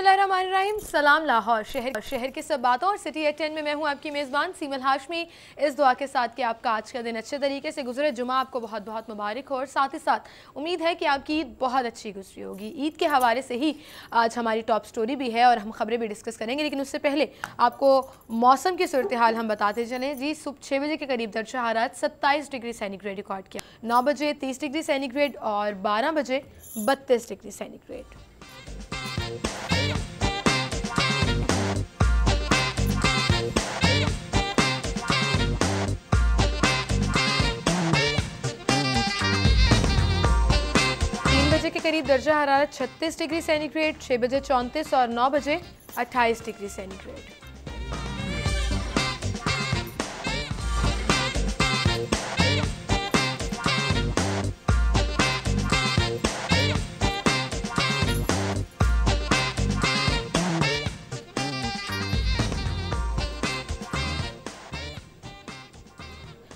बिस्मिल्लाहिर्रहमानिर्रहीम। सलाम लाहौर शहर के सब बातों और सिटी एट 10 में मैं हूँ आपकी मेज़बान सीमल हाशमी। इस दुआ के साथ कि आपका आज का दिन अच्छे तरीके से गुजरे, जुमा आपको बहुत बहुत मुबारक हो और साथ ही साथ उम्मीद है कि आपकी ईद बहुत अच्छी गुजरी होगी। ईद के हवाले से ही आज हमारी टॉप स्टोरी भी है और हम खबरें भी डिस्कस करेंगे, लेकिन उससे पहले आपको मौसम की सूरत हाल हम बताते चलें। जी, सुबह 6 बजे के करीब दर्जा हरारत 27 डिग्री सेंटीग्रेड रिकॉर्ड किया, 9 बजे 30 डिग्री सेंटीग्रेड और 12 बजे 32 डिग्री सेंटीग्रेड। के करीब दर्जा हरारत 36 डिग्री सेंटीग्रेड, 6 बजे 34 और 9 बजे 28 डिग्री सेंटीग्रेड।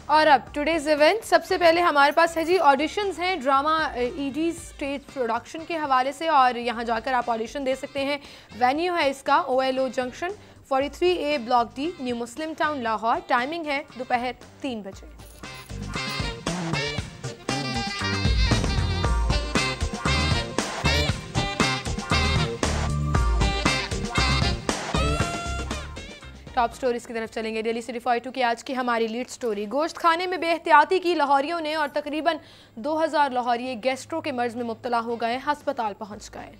और अब टुडेज इवेंट। सबसे पहले हमारे पास है जी ऑडिशंस हैं ड्रामा ईडी स्टेज प्रोडक्शन के हवाले से, और यहाँ जाकर आप ऑडिशन दे सकते हैं। वेन्यू है इसका OLO junction 43A block D, new Muslim town Lahore. Timing है दोपहर 3 बजे। टॉप स्टोरीज की तरफ चलेंगे। डेली सिटी 42 की आज की हमारी लीड स्टोरी। गोश्त खाने में बेहतियाती की लाहौरियों ने और तकरीबन 2000 लाहौरी गैस्ट्रो के मर्ज में मुब्तला हो गए, अस्पताल पहुंच गए।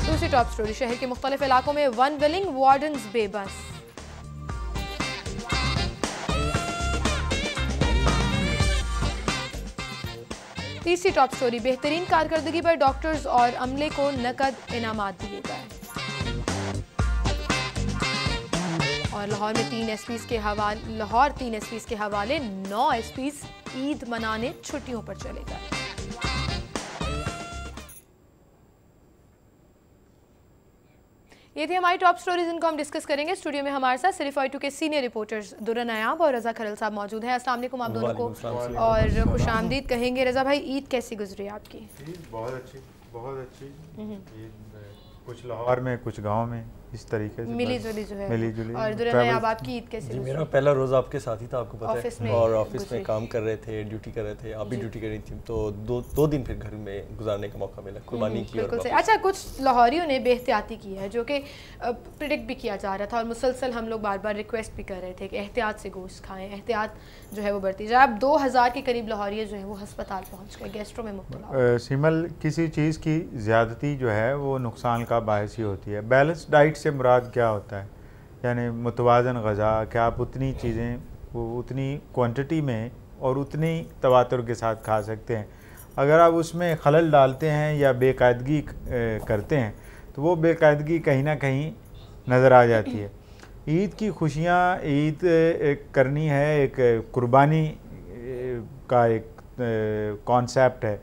दूसरी टॉप स्टोरी, शहर के मुख्तलिफ इलाकों में वन विलिंग वार्डन्स बेबस। तीसरी टॉप स्टोरी, बेहतरीन कारकर्दगी पर डॉक्टर्स और अमले को नकद इनामात दिए गए। और लाहौर 3 एसपीज के हवाले 9 एसपीज ईद मनाने छुट्टियों पर चले गए। ये थी हमारी टॉप स्टोरीज, इनको हम डिस्कस करेंगे। स्टूडियो में हमारे साथ सिटी 42 के सीनियर रिपोर्टर्स दुर्रा नायाब और रजा खरल साहब मौजूद हैं। अस्सलाम वालेकुम आप दोनों को और खुशामदीद कहेंगे। रजा भाई, ईद कैसी गुजरी आपकी? बहुत अच्छी, बहुत अच्छी। कुछ लाहौर में, कुछ गांव में, इस तरीके से मिली जुली जो है। मिली जुली। और दुर्रा नायाब आपकी ईद कैसी गुजरी? मेरा पहला रोज़ आपके साथ ही था, आपको पता है, और ऑफिस में काम कर रहे थे, ड्यूटी कर रहे थे, आप भी ड्यूटी कर रही थी, तो दो दिन फिर घर में गुजारने का मौका मिला, कुर्बानी की। बिल्कुल सही। अच्छा, कुछ लाहौरियों ने बेहतियाती की है जो कि प्रिडिक्ट भी किया जा रहा था और मुसलसल हम लोग बार बार रिक्वेस्ट भी कर रहे थे कि एहतियात से गोश्त खाएं, एहतियात जो है वो बढ़ती जाए। अब 2000 के करीब लाहौरी जो है वो अस्पताल पहुँच गए, गैस्ट्रो में मुब्तला। सिमल, किसी चीज़ की ज़्यादती जो है वो नुकसान का बायस ही होती है। बैलेंस डाइट से मुराद क्या होता है? यानी मुतवाज़न ग़ज़ा, क्या आप उतनी चीज़ें वो उतनी क्वांटिटी में और उतनी तवातुर के साथ खा सकते हैं। अगर आप उसमें खलल डालते हैं या बेकायदगी करते हैं तो वो बेकायदगी कहीं ना कहीं नज़र आ जाती है। ईद की खुशियाँ ईद करनी है, एक कुर्बानी का एक कॉन्सेप्ट है,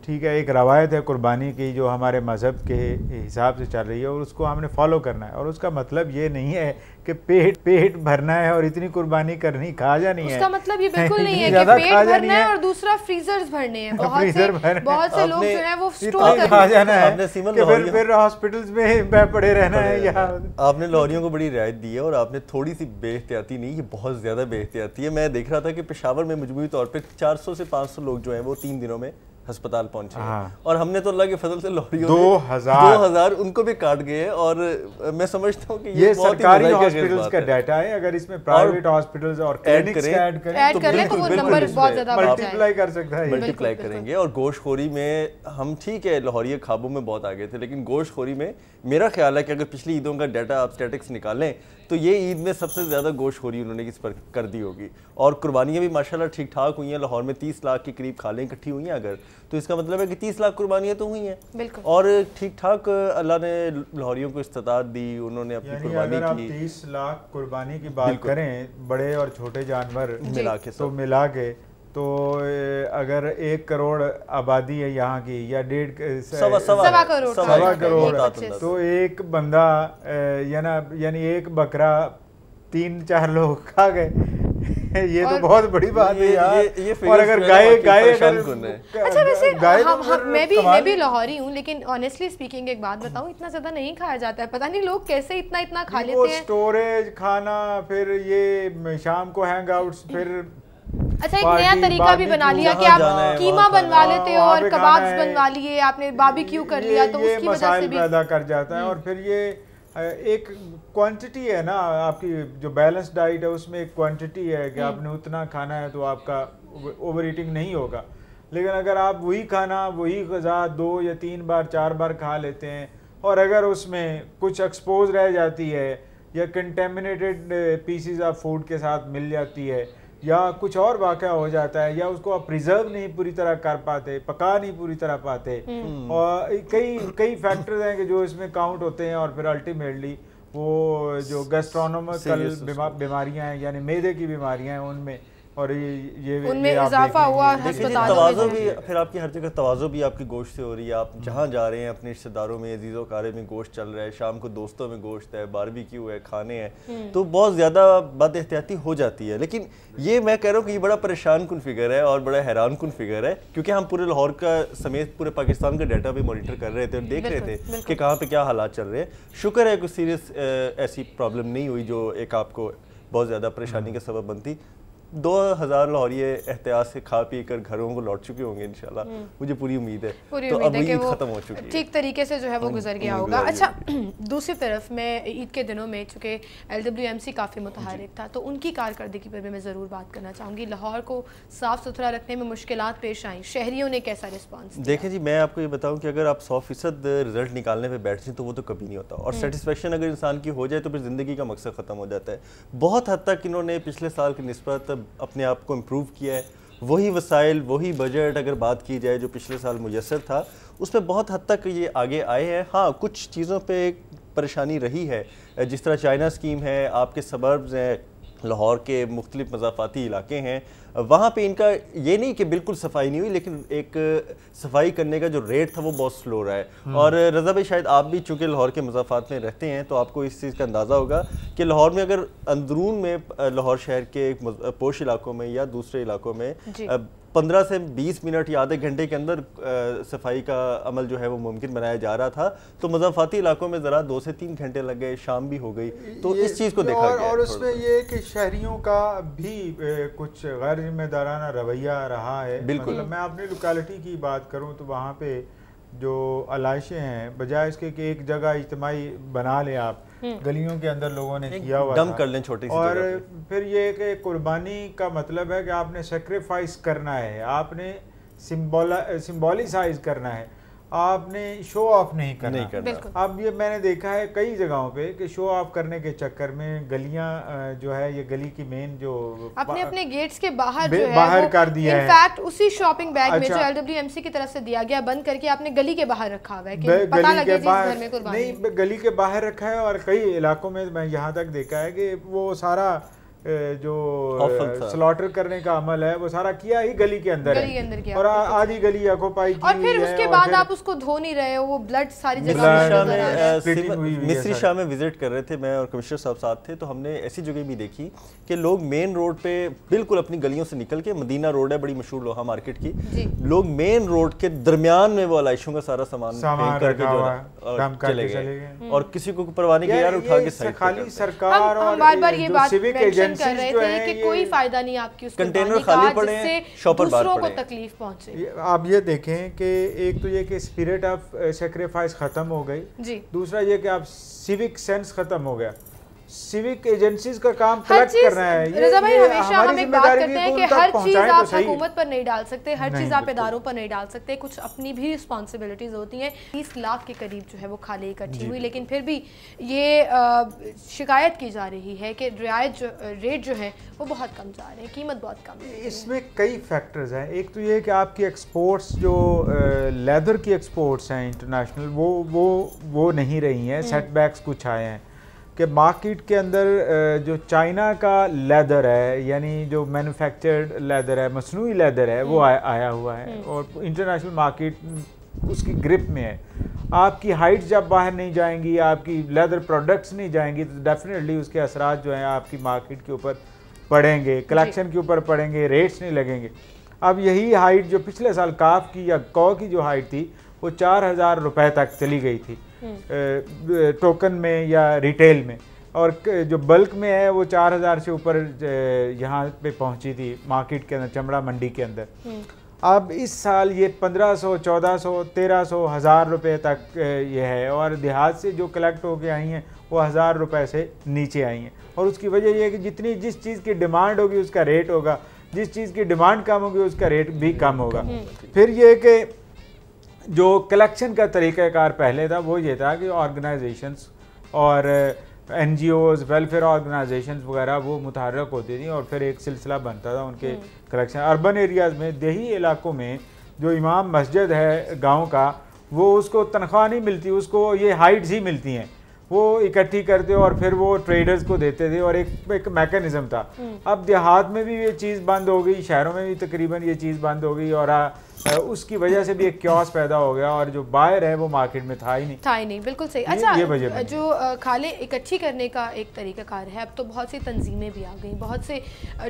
ठीक है, एक रवायत है कुर्बानी की जो हमारे मज़हब के हिसाब से चल रही है और उसको हमने फॉलो करना है। और उसका मतलब ये नहीं है कि पेट भरना है और इतनी कुर्बानी करनी, खा जानी है। उसका मतलब ये बिल्कुल नहीं है कि पेट भरना है और दूसरा फ्रीजर्स भरने हैं। बहुत से लोग जो है वो स्टोर खा जाना है कि फिर हॉस्पिटल्स में पड़े रहना है। आपने लाहौरियों को बड़ी रियायत दी है और आपने थोड़ी सी बेहतियाती नहीं, ये बहुत ज़्यादा बेहतियाती है। मैं देख रहा था कि पेशावर में मजमूई तौर पर 400 से 500 लोग जो हैं वो 3 दिनों में अस्पताल पहुंचे हैं। और हमने तो अल्लाह के फजल से लाहौरियों 2000 उनको भी काट गए। और मैं समझता हूँ कि ये सरकारी हॉस्पिटल्स का डाटा है। अगर इसमें प्राइवेट हॉस्पिटल्स और क्लिनिक्स ऐड करें तो वो नंबर बहुत ज्यादा मल्टीप्लाई कर सकता है, मल्टीप्लाई करेंगे। और गोश्तखोरी में हम ठीक है, लाहौरी ख्वाबों में बहुत आगे थे, लेकिन गोश्तखोरी में मेरा ख्याल है कि अगर पिछली ईदों का डाटा आप स्टैटिक्स निकालें तो ये ईद में सबसे ज़्यादा गोश्तखोरी उन्होंने किस पर कर दी होगी। और कुर्बानियाँ भी माशाल्लाह ठीक ठाक हुई हैं। लाहौर में 30 लाख के करीब खालें इकट्ठी हुई हैं अगर, तो इसका मतलब है कि 30 लाख कुर्बानियाँ तो हुई हैं और ठीक ठाक अल्लाह ने लाहौरियों को इस्तिताअत दी, उन्होंने अपनी कुर्बानी की। अगर आप 30 लाख कुर्बानी की बात करें, बड़े और छोटे जानवर मिला के, तो अगर 1 करोड़ आबादी है यहाँ की या 1.5 करोड़, तो एक बंदा यानी एक बकरा 3-4 लोग खा गए। ये तो बहुत बड़ी बात है यार। ये और अगर गाय अच्छा वैसे मैं भी लाहौरी हूँ, लेकिन ऑनेस्टली स्पीकिंग एक बात बताऊँ, इतना ज्यादा नहीं खाया जाता है। पता नहीं लोग कैसे इतना खा लेते हैं। स्टोरेज खाना, फिर ये शाम को हैंग आउट्स, फिर अच्छा एक नया तरीका भी बना लिया कि आप कीमा बनवा लेते हो और कबाब्स बनवा लिए, आपने बारबेक्यू कर लिया, तो उसकी वजह से भी पैदा कर जाता है। और फिर ये एक क्वांटिटी है ना, आपकी जो बैलेंस डाइट है उसमें एक क्वांटिटी है कि आपने उतना खाना है तो आपका ओवर ईटिंग नहीं होगा। लेकिन अगर आप वही खाना, वही ग़िज़ा 2 या 3 बार 4 बार खा लेते हैं, और अगर उसमें कुछ एक्सपोज रह जाती है या कंटेमिनेटेड पीसीज ऑफ फूड के साथ मिल जाती है, या कुछ और वाक़या हो जाता है, या उसको आप प्रिजर्व नहीं पूरी तरह कर पाते, पका नहीं पूरी तरह पाते, और कई फैक्टर्स हैं कि जो इसमें काउंट होते हैं, और फिर अल्टीमेटली वो जो गैस्ट्रोनोमिकल बीमारियां हैं, यानी मैदे की बीमारियां हैं, उनमें और ये उनमें इजाफा हुआ। तवाज़ो भी फिर आपकी हर जगह तवाज़ो भी आपकी गोश्त से हो रही है। आप जहाँ जा रहे हैं अपने रिश्तेदारों में, अजीज़ों कारे में गोश्त चल रहा है, शाम को दोस्तों में गोश्त है, बारबेक्यू है, खाने हैं, तो बहुत ज़्यादा बद एहतियाती हो जाती है। लेकिन ये मैं कह रहा हूँ कि ये बड़ा परेशान कुन फिगर है और बड़ा हैरान कुन फिगर है, क्योंकि हम पूरे लाहौर का समेत पूरे पाकिस्तान का डाटा भी मॉनिटर कर रहे थे और देख रहे थे कि कहाँ पे क्या हालात चल रहे हैं। शुक्र है कोई सीरियस ऐसी प्रॉब्लम नहीं हुई जो एक आपको बहुत ज़्यादा परेशानी का सबब बनती। 2000 लाहौरी एहतियात से खा पी कर घरों को लौट चुके होंगे इंशाल्लाह, मुझे पूरी उम्मीद है। तो अब ईद खत्म हो चुकी है, ठीक तरीके से जो है वो गुजर गया होगा। अच्छा दूसरी तरफ मैं ईद के दिनों में, चूँकि LWMC काफ़ी मुतहरिक था, तो उनकी कारकर्दगी पर भी मैं ज़रूर बात करना चाहूँगी। लाहौर को साफ़ सुथरा रखने में मुश्किलात पेश आई, शहरियों ने कैसा रिस्पॉन्स दिया? देखें जी, मैं आपको ये बताऊँ कि अगर आप 100% रिजल्ट निकालने पर बैठ जाए तो वो तो कभी नहीं होता, और सेटिस्फेक्शन अगर इंसान की हो जाए तो फिर ज़िंदगी का मकसद ख़त्म हो जाता है। बहुत हद तक इन्होंने पिछले साल की निस्बत अपने आप को इम्प्रूव किया है। वही वसाइल, वही बजट अगर बात की जाए जो पिछले साल मुयस्सर था, उसमें बहुत हद तक ये आगे आए हैं। हाँ, कुछ चीज़ों पे परेशानी रही है, जिस तरह चाइना स्कीम है, आपके सबर्ब्स हैं, लाहौर के मुख्तलिफ मज़ाफ़ाती इलाके हैं, वहाँ पे इनका ये नहीं कि बिल्कुल सफाई नहीं हुई, लेकिन एक सफाई करने का जो रेट था वो बहुत स्लो रहा है। और रज़ा भाई, शायद आप भी चूँकि लाहौर के मज़ाफ़ात में रहते हैं तो आपको इस चीज़ का अंदाज़ा होगा कि लाहौर में अगर अंदरून में लाहौर शहर के पोश इलाकों में या दूसरे इलाकों में 15 से 20 मिनट या आधे घंटे के अंदर सफाई का अमल जो है वो मुमकिन बनाया जा रहा था, तो मज़ाफ़ाती इलाकों में ज़रा 2 से 3 घंटे लग गए, शाम भी हो गई। तो इस चीज़ को देखा गया। और उसमें ये कि शहरियों का भी कुछ गैर जिम्मेदाराना रवैया रहा है। बिल्कुल। मतलब मैं अपनी लोकेलिटी की बात करूँ तो वहाँ पे जो आलाइशें हैं, बजाय इसके कि एक जगह इज्तिमाई बना लें, आप गलियों के अंदर लोगों ने किया हुआ डंप कर लें छोटी सी और जगह फिर ये कि कुर्बानी का मतलब है कि आपने सेक्रीफाइस करना है, आपने सिंबॉलिसाइज करना है, आपने शो ऑफ नहीं करना। अब ये मैंने देखा है कई जगहों पे कि शो ऑफ करने के चक्कर में गलियां जो है, ये गली की मेन जो अपने गेट्स के बाहर जो है बाहर कर दिया है। इनफैक्ट उसी शॉपिंग बैग में जो LWMC की तरफ से दिया गया बंद करके आपने गली के बाहर रखा हुआ है कि पता लगे जिस घर में कुर्बानी नहीं, गली के बाहर रखा है। और कई इलाकों में मैं यहाँ तक देखा है कि वो सारा जो स्लॉटर करने का अमल है वो सारा किया ही गली के अंदर है, और आधी गली ऑक्युपाई की, और फिर उसके बाद आप उसको धो नहीं रहे हो, वो ब्लड सारी जगह। मिस्री शाह में विजिट कर रहे थे, मैं और कमिश्नर साहब साथ थे, तो हमने ऐसी जगह भी देखी कि लोग मेन रोड पे बिल्कुल अपनी गलियों से निकल के, मदीना रोड है बड़ी मशहूर लोहा मार्केट की, लोग मेन रोड के दरमियान में वो आलाइशों का सारा सामान फेंक करके जो चले गए, और किसी को परवाह नहीं, यार उठा के साइड। खाली सरकार और बार-बार ये बात मेंशन कर रहे थे कि कोई फायदा नहीं आपकी उस कंटेनर खाली पड़े हैं, शॉपर बाहर दूसरों को तकलीफ पहुंचे। आप ये देखें कि एक तो ये कि स्पिरिट ऑफ सेक्रीफाइस खत्म हो गई जी, दूसरा ये कि आप सिविक सेंस खत्म हो गया, सिविक एजेंसीज का काम कलेक्ट करना है। रज़ा भाई, हमेशा हम एक बात करते हैं कि हर चीज आप हुकूमत पर नहीं डाल सकते, हर चीज आप इदारों पर नहीं डाल सकते, कुछ अपनी भी रिस्पॉन्सिबिलिटीज होती हैं। 30 लाख के करीब जो है वो खाली इकट्ठी हुई, लेकिन फिर भी ये शिकायत की जा रही है कि रियायत रेट जो है वो बहुत कम जा रहे हैं, कीमत बहुत कम है। इसमें कई फैक्टर्स हैं। एक तो ये कि आपकी एक्सपोर्ट्स जो लेदर की एक्सपोर्ट्स हैं इंटरनेशनल, वो नहीं रही हैं, सेटबैक्स कुछ आए हैं कि मार्केट के अंदर जो चाइना का लेदर है, यानी जो मैन्युफैक्चर्ड लेदर है, मसनूई लेदर है, वो आया हुआ है और इंटरनेशनल मार्केट उसकी ग्रिप में है। आपकी हाइट जब बाहर नहीं जाएंगी, आपकी लेदर प्रोडक्ट्स नहीं जाएंगी, तो डेफिनेटली उसके असरात जो हैं आपकी मार्केट के ऊपर पड़ेंगे, कलेक्शन के ऊपर पड़ेंगे, रेट्स नहीं लगेंगे। अब यही हाइट जो पिछले साल काफ की या कौ की जो हाइट थी वो 4,000 रुपए तक चली गई थी टोकन में या रिटेल में, और जो बल्क में है वो 4,000 से ऊपर यहाँ पे पहुँची थी मार्केट के अंदर, चमड़ा मंडी के अंदर। अब इस साल ये 1500, 1400, 1300, 1000 रुपये तक ये है, और देहात से जो कलेक्ट होके आई हैं वो 1000 रुपये से नीचे आई हैं। और उसकी वजह ये है कि जिस चीज़ की डिमांड होगी उसका रेट होगा, जिस चीज़ की डिमांड कम होगी उसका रेट भी कम होगा। फिर ये कि जो कलेक्शन का तरीक़ाकार पहले था वो ये था कि ऑर्गेनाइजेशंस और NGOs, वेलफेयर ऑर्गेनाइजेशंस वगैरह वो मुतहर्रक होती थी और फिर एक सिलसिला बनता था उनके कलेक्शन। अर्बन एरियाज़ में, देही इलाकों में जो इमाम मस्जिद है गांव का, वो उसको तनख्वाह नहीं मिलती, उसको ये हाइट्स ही मिलती हैं, वो इकट्ठी करते और फिर वो ट्रेडर्स को देते थे और एक मैकेनिज्म था। अब देहात में भी ये चीज़ बंद हो गई, शहरों में भी तकरीबन ये चीज़ बंद हो गई, और उसकी वजह से भी एक क्योस पैदा हो गया और जो बायर है वो मार्केट में था ही नहीं। बिल्कुल सही। अच्छा, जो खालें इकट्ठी करने का एक तरीक़ाकार है, अब तो बहुत सी तंजीमें भी आ गई, बहुत से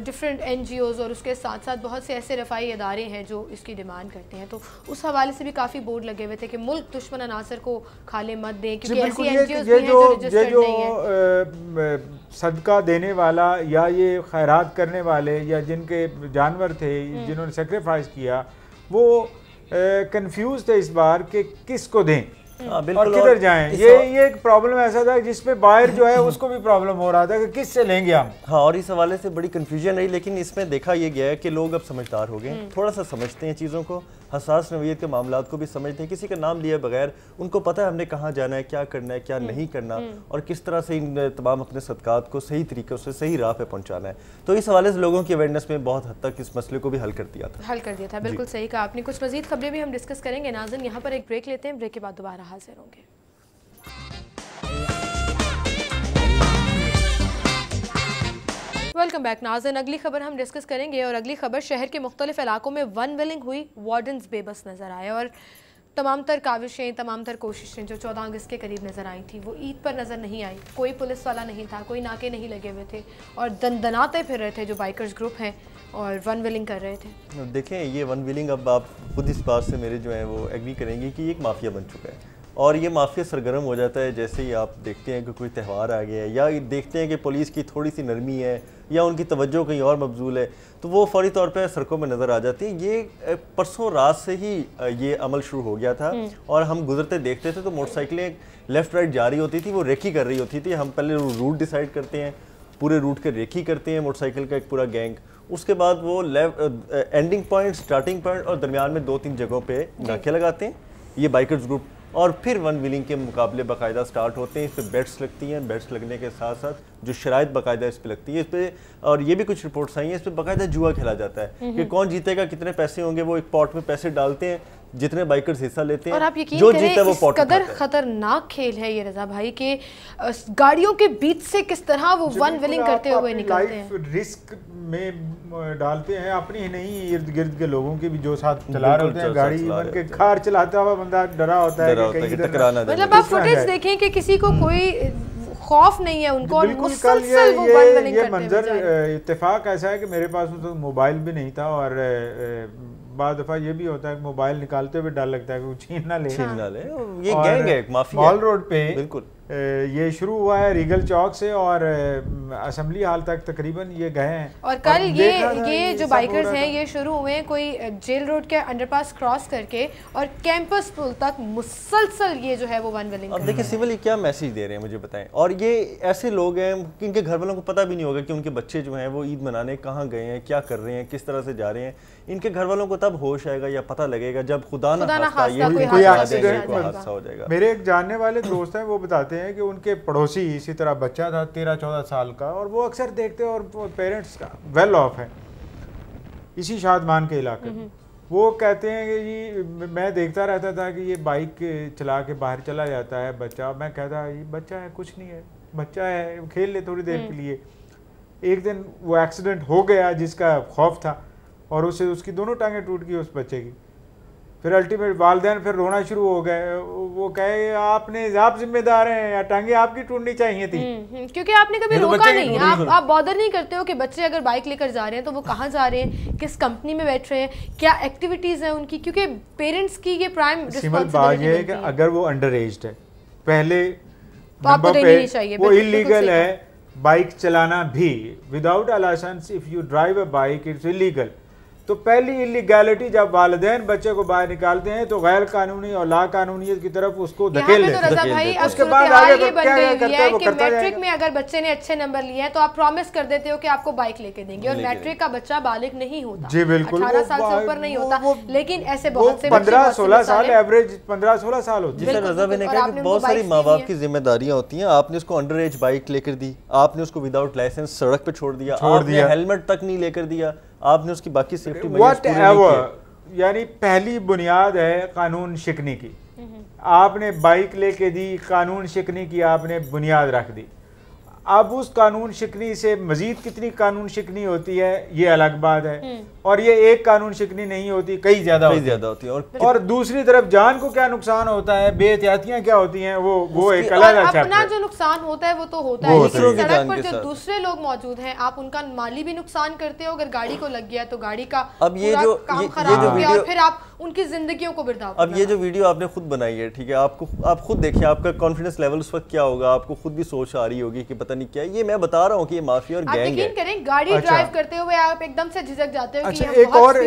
डिफरेंट NGOs और उसके साथ साथ बहुत से ऐसे रफ़ाई इदारे हैं जो इसकी डिमांड करते हैं, तो उस हवाले से भी काफ़ी बोर्ड लगे हुए थे कि मुल्क दुश्मन अनासर को खालें मत दें, क्योंकि ऐसी NGOs भी हैं जो रजिस्टर्ड नहीं है। सदका देने वाला या ये खैरात करने वाले या जिनके जानवर थे जिन्होंने सेक्रीफाइस किया, वो कंफ्यूज थे इस बार कि किसको दें और किधर जाएं। ये एक प्रॉब्लम ऐसा था जिसमें बायर जो है उसको भी प्रॉब्लम हो रहा था कि किससे लेंगे हम। हाँ, और इस हवाले से बड़ी कन्फ्यूजन रही, लेकिन इसमें देखा ये गया है कि लोग अब समझदार हो गए, थोड़ा सा समझते हैं चीज़ों को, हसास नौइयत के मामलात को भी समझते हैं, किसी का नाम लिए बगैर उनको पता है हमने कहाँ जाना है, क्या करना है, क्या नहीं करना, और किस तरह से इन तमाम अपने सदकात को सही तरीके से सही राह पे पहुँचाना है। तो इस हवाले से लोगों की अवेयरनेस में बहुत हद तक इस मसले को भी हल कर दिया था। बिल्कुल सही कहा आपने। कुछ मजीद खबरें भी हम डिस्कस करेंगे। नाज़रीन, यहाँ पर एक ब्रेक लेते हैं, ब्रेक के बाद दोबारा हाजिर होंगे। वेलकम बैक नाज़रीन, अगली खबर हम डिस्कस करेंगे और अगली खबर शहर के मुख्तलिफ इलाकों में वन विलिंग हुई वार्डन्स बेबस नज़र आए और तमाम तर काविशें, तमाम तर कोशिशें जो 14 अगस्त के करीब नज़र आई थी वो ईद पर नज़र नहीं आई। कोई पुलिस वाला नहीं था, कोई नाके नहीं लगे हुए थे और दनदनाते फिर रहे थे जो बाइकर्स ग्रुप हैं और वन विलिंग कर रहे थे। देखें, ये वन विलिंग, अब आप खुद इस बात से मेरे जो है वो एग्री करेंगे कि एक माफिया बन चुका है और ये माफिया सरगर्म हो जाता है जैसे ही आप देखते हैं कि कोई त्यौहार आ गया है या देखते हैं कि पुलिस की थोड़ी सी नरमी है या उनकी तवज्जो कहीं और मबजूल है, तो वो फौरी तौर पे सड़कों में नज़र आ जाती है। ये परसों रात से ही ये अमल शुरू हो गया था और हम गुजरते देखते थे तो मोटरसाइकिलें लेफ़्ट राइट जा रही होती थी, वो रेकी कर रही होती थी। हम पहले रूट डिसाइड करते हैं, पूरे रूट के रेकी करते हैं मोटरसाइकिल का एक पूरा गैंग, उसके बाद वो एंडिंग पॉइंट, स्टार्टिंग पॉइंट और दरमियान में 2-3 जगहों पे नाके लगाते हैं ये बाइकर्स ग्रुप, और फिर वन व्हीलिंग के मुकाबले बाकायदा स्टार्ट होते हैं। इस पर बेट्स लगती हैं, बेट्स लगने के साथ साथ जो शराइत बाकायदा इस पर लगती है, इस पर, और ये भी कुछ रिपोर्ट्स आई हैं, इस पर बाकायदा जुआ खेला जाता है कि कौन जीतेगा, कितने पैसे होंगे। वो एक पॉट में पैसे डालते हैं, जितने बाइकर्स हिस्सा लेते हैं और आप यकीन जो करें जीता वो पॉट कदर खतरनाक खेल है ये रजा भाई के गाड़ियों के बीच से किस तरह वो वन व्हीलिंग करते हुए निकलते हैं, रिस्क में डालते हैं अपनी ही नहीं, इर्द गिर्द के लोगों के भी जो साथ चला रहे होते हैं गाड़ी, इवन के कार चलाता हुआ बंदा डरा होता है कि कहीं टकराना। मतलब आप फुटेज देखें कि किसी को कोई खौफ नहीं है उनको, और मुसलसल वो वन व्हीलिंग करते हैं। मंजर इत्तेफाक ऐसा है कि मेरे पास तो मोबाइल भी नहीं था और बाद दफ़ा ये भी होता है कि मोबाइल निकालते हुए डर लगता है कि वो छीन ना ले। ये गैंग है, माफिया। मॉल रोड पे बिल्कुल ये शुरू हुआ है रीगल चौक से और असेंबली हाल तक तकरीबन ये गए हैं। और कल ये जो बाइकर्स हैं ये शुरू हुए हैं कोई जेल रोड के अंडरपास क्रॉस करके और कैंपस पुल तक मुसलसल ये जो है वो वन व्हीलिंग। अब देखिए सिविल क्या मैसेज दे रहे हैं मुझे बताएं। और ये ऐसे लोग हैं कि इनके घर वालों को पता भी नहीं होगा कि उनके बच्चे जो हैं वो ईद मनाने कहाँ गए हैं, क्या कर रहे हैं, किस तरह से जा रहे हैं। इनके घर वालों को तब होश आएगा या पता लगेगा जब खुदा ना खास्ता कोई हादसा हो जाएगा। मेरे एक जानने वाले दोस्त हैं वो बताते हैं कि उनके पड़ोसी इसी तरह बच्चा था 13-14 साल का और वो अक्सर देखते हैं और पेरेंट्स का वेल ऑफ है इसी शादमान के इलाके में। वो कहते हैं कि जी मैं देखता रहता था कि ये बाइक चला के बाहर चला जाता है बच्चा, मैं कहता ये बच्चा है, कुछ नहीं है, बच्चा है, खेल ले थोड़ी देर के लिए। एक दिन वो एक्सीडेंट हो गया जिसका खौफ था और उससे उसकी दोनों टांगें टूट गई उस बच्चे की। फिर अल्टीमेट वालिदैन फिर रोना शुरू हो गए, वो कहे आप जिम्मेदार हैं या टांगे आपकी टूटनी चाहिए थी। क्योंकि आपने कभी रोका नहीं, आप बॉदर नहीं करते हो कि बच्चे अगर बाइक लेकर जा रहे हैं तो वो कहाँ जा रहे हैं, किस कंपनी में बैठ रहे हैं, क्या एक्टिविटीज हैं उनकी, क्योंकि पेरेंट्स की ये प्राइम रिस्पांसिबिलिटी है कि अगर वो अंडर एज्ड है पहले तो आपको देनी नहीं चाहिए, वो इलीगल है बाइक चलाना भी। Without a licence if you drive a bike it's illegal. तो पहली इलीगैलिटी जब वालिदैन बच्चे को बाहर निकालते हैं तो गैर कानूनी और ला कानूनियत की तरफ उसको धकेल देते हैं। उसके बाद आगे ये बन गई है कि मैट्रिक में अगर बच्चे ने अच्छे नंबर लिए हैं तो आप प्रॉमिस कर देते हो कि आपको बाइक लेके देंगे, और मैट्रिक का बच्चा बालिग नहीं होता, जी बिल्कुल 18 साल से ऊपर नहीं होता, लेकिन ऐसे बहुत से 15-16 साल एवरेज 15-16 साल होती है। रजा ने कहा कि बहुत सारी माँ बाप की जिम्मेदारियां होती हैं। आपने उसको अंडर एज बाइक लेकर दी, आपने उसको विदाउट लाइसेंस सड़क पे छोड़ दिया, आपने हेलमेट तक नहीं लेकर दिया, आपने उसकी बाकी सेफ्टी यानी पहली बुनियाद है कानून शिकनी की। आपने बाइक लेके दी, कानून शिकनी की आपने बुनियाद रख दी। अब उस कानून शिकनी से मजीद कितनी कानून शिकनी होती है ये अलग बात है, और ये एक कानून शिकनी नहीं होती, कई ज्यादा होती है। और दूसरी तरफ जान को क्या नुकसान होता है, बेहतियातियां क्या होती हैं, वो एक अलग अपना जो नुकसान होता है वो तो होता है, लेकिन सड़क पर जो दूसरे लोग मौजूद हैं आप उनका माली भी नुकसान करते हो। अगर गाड़ी को लग गया तो गाड़ी का अब ये जो काम खराब हो गया और फिर आप उनकी जिंदगियों को बिरदाव। अब ये जो वीडियो आपने खुद बनाई है, ठीक है, आप खुद देखिए आपका कॉन्फिडेंस लेवल उस वक्त क्या होगा, आपको खुद भी सोच आ रही होगी कि पता नहीं क्या। ये मैं बता रहा हूँ कि ये माफिया और गैंग है। यकीन करें गाड़ी ड्राइव करते हुए आप एकदम से झिझक जाते हो कि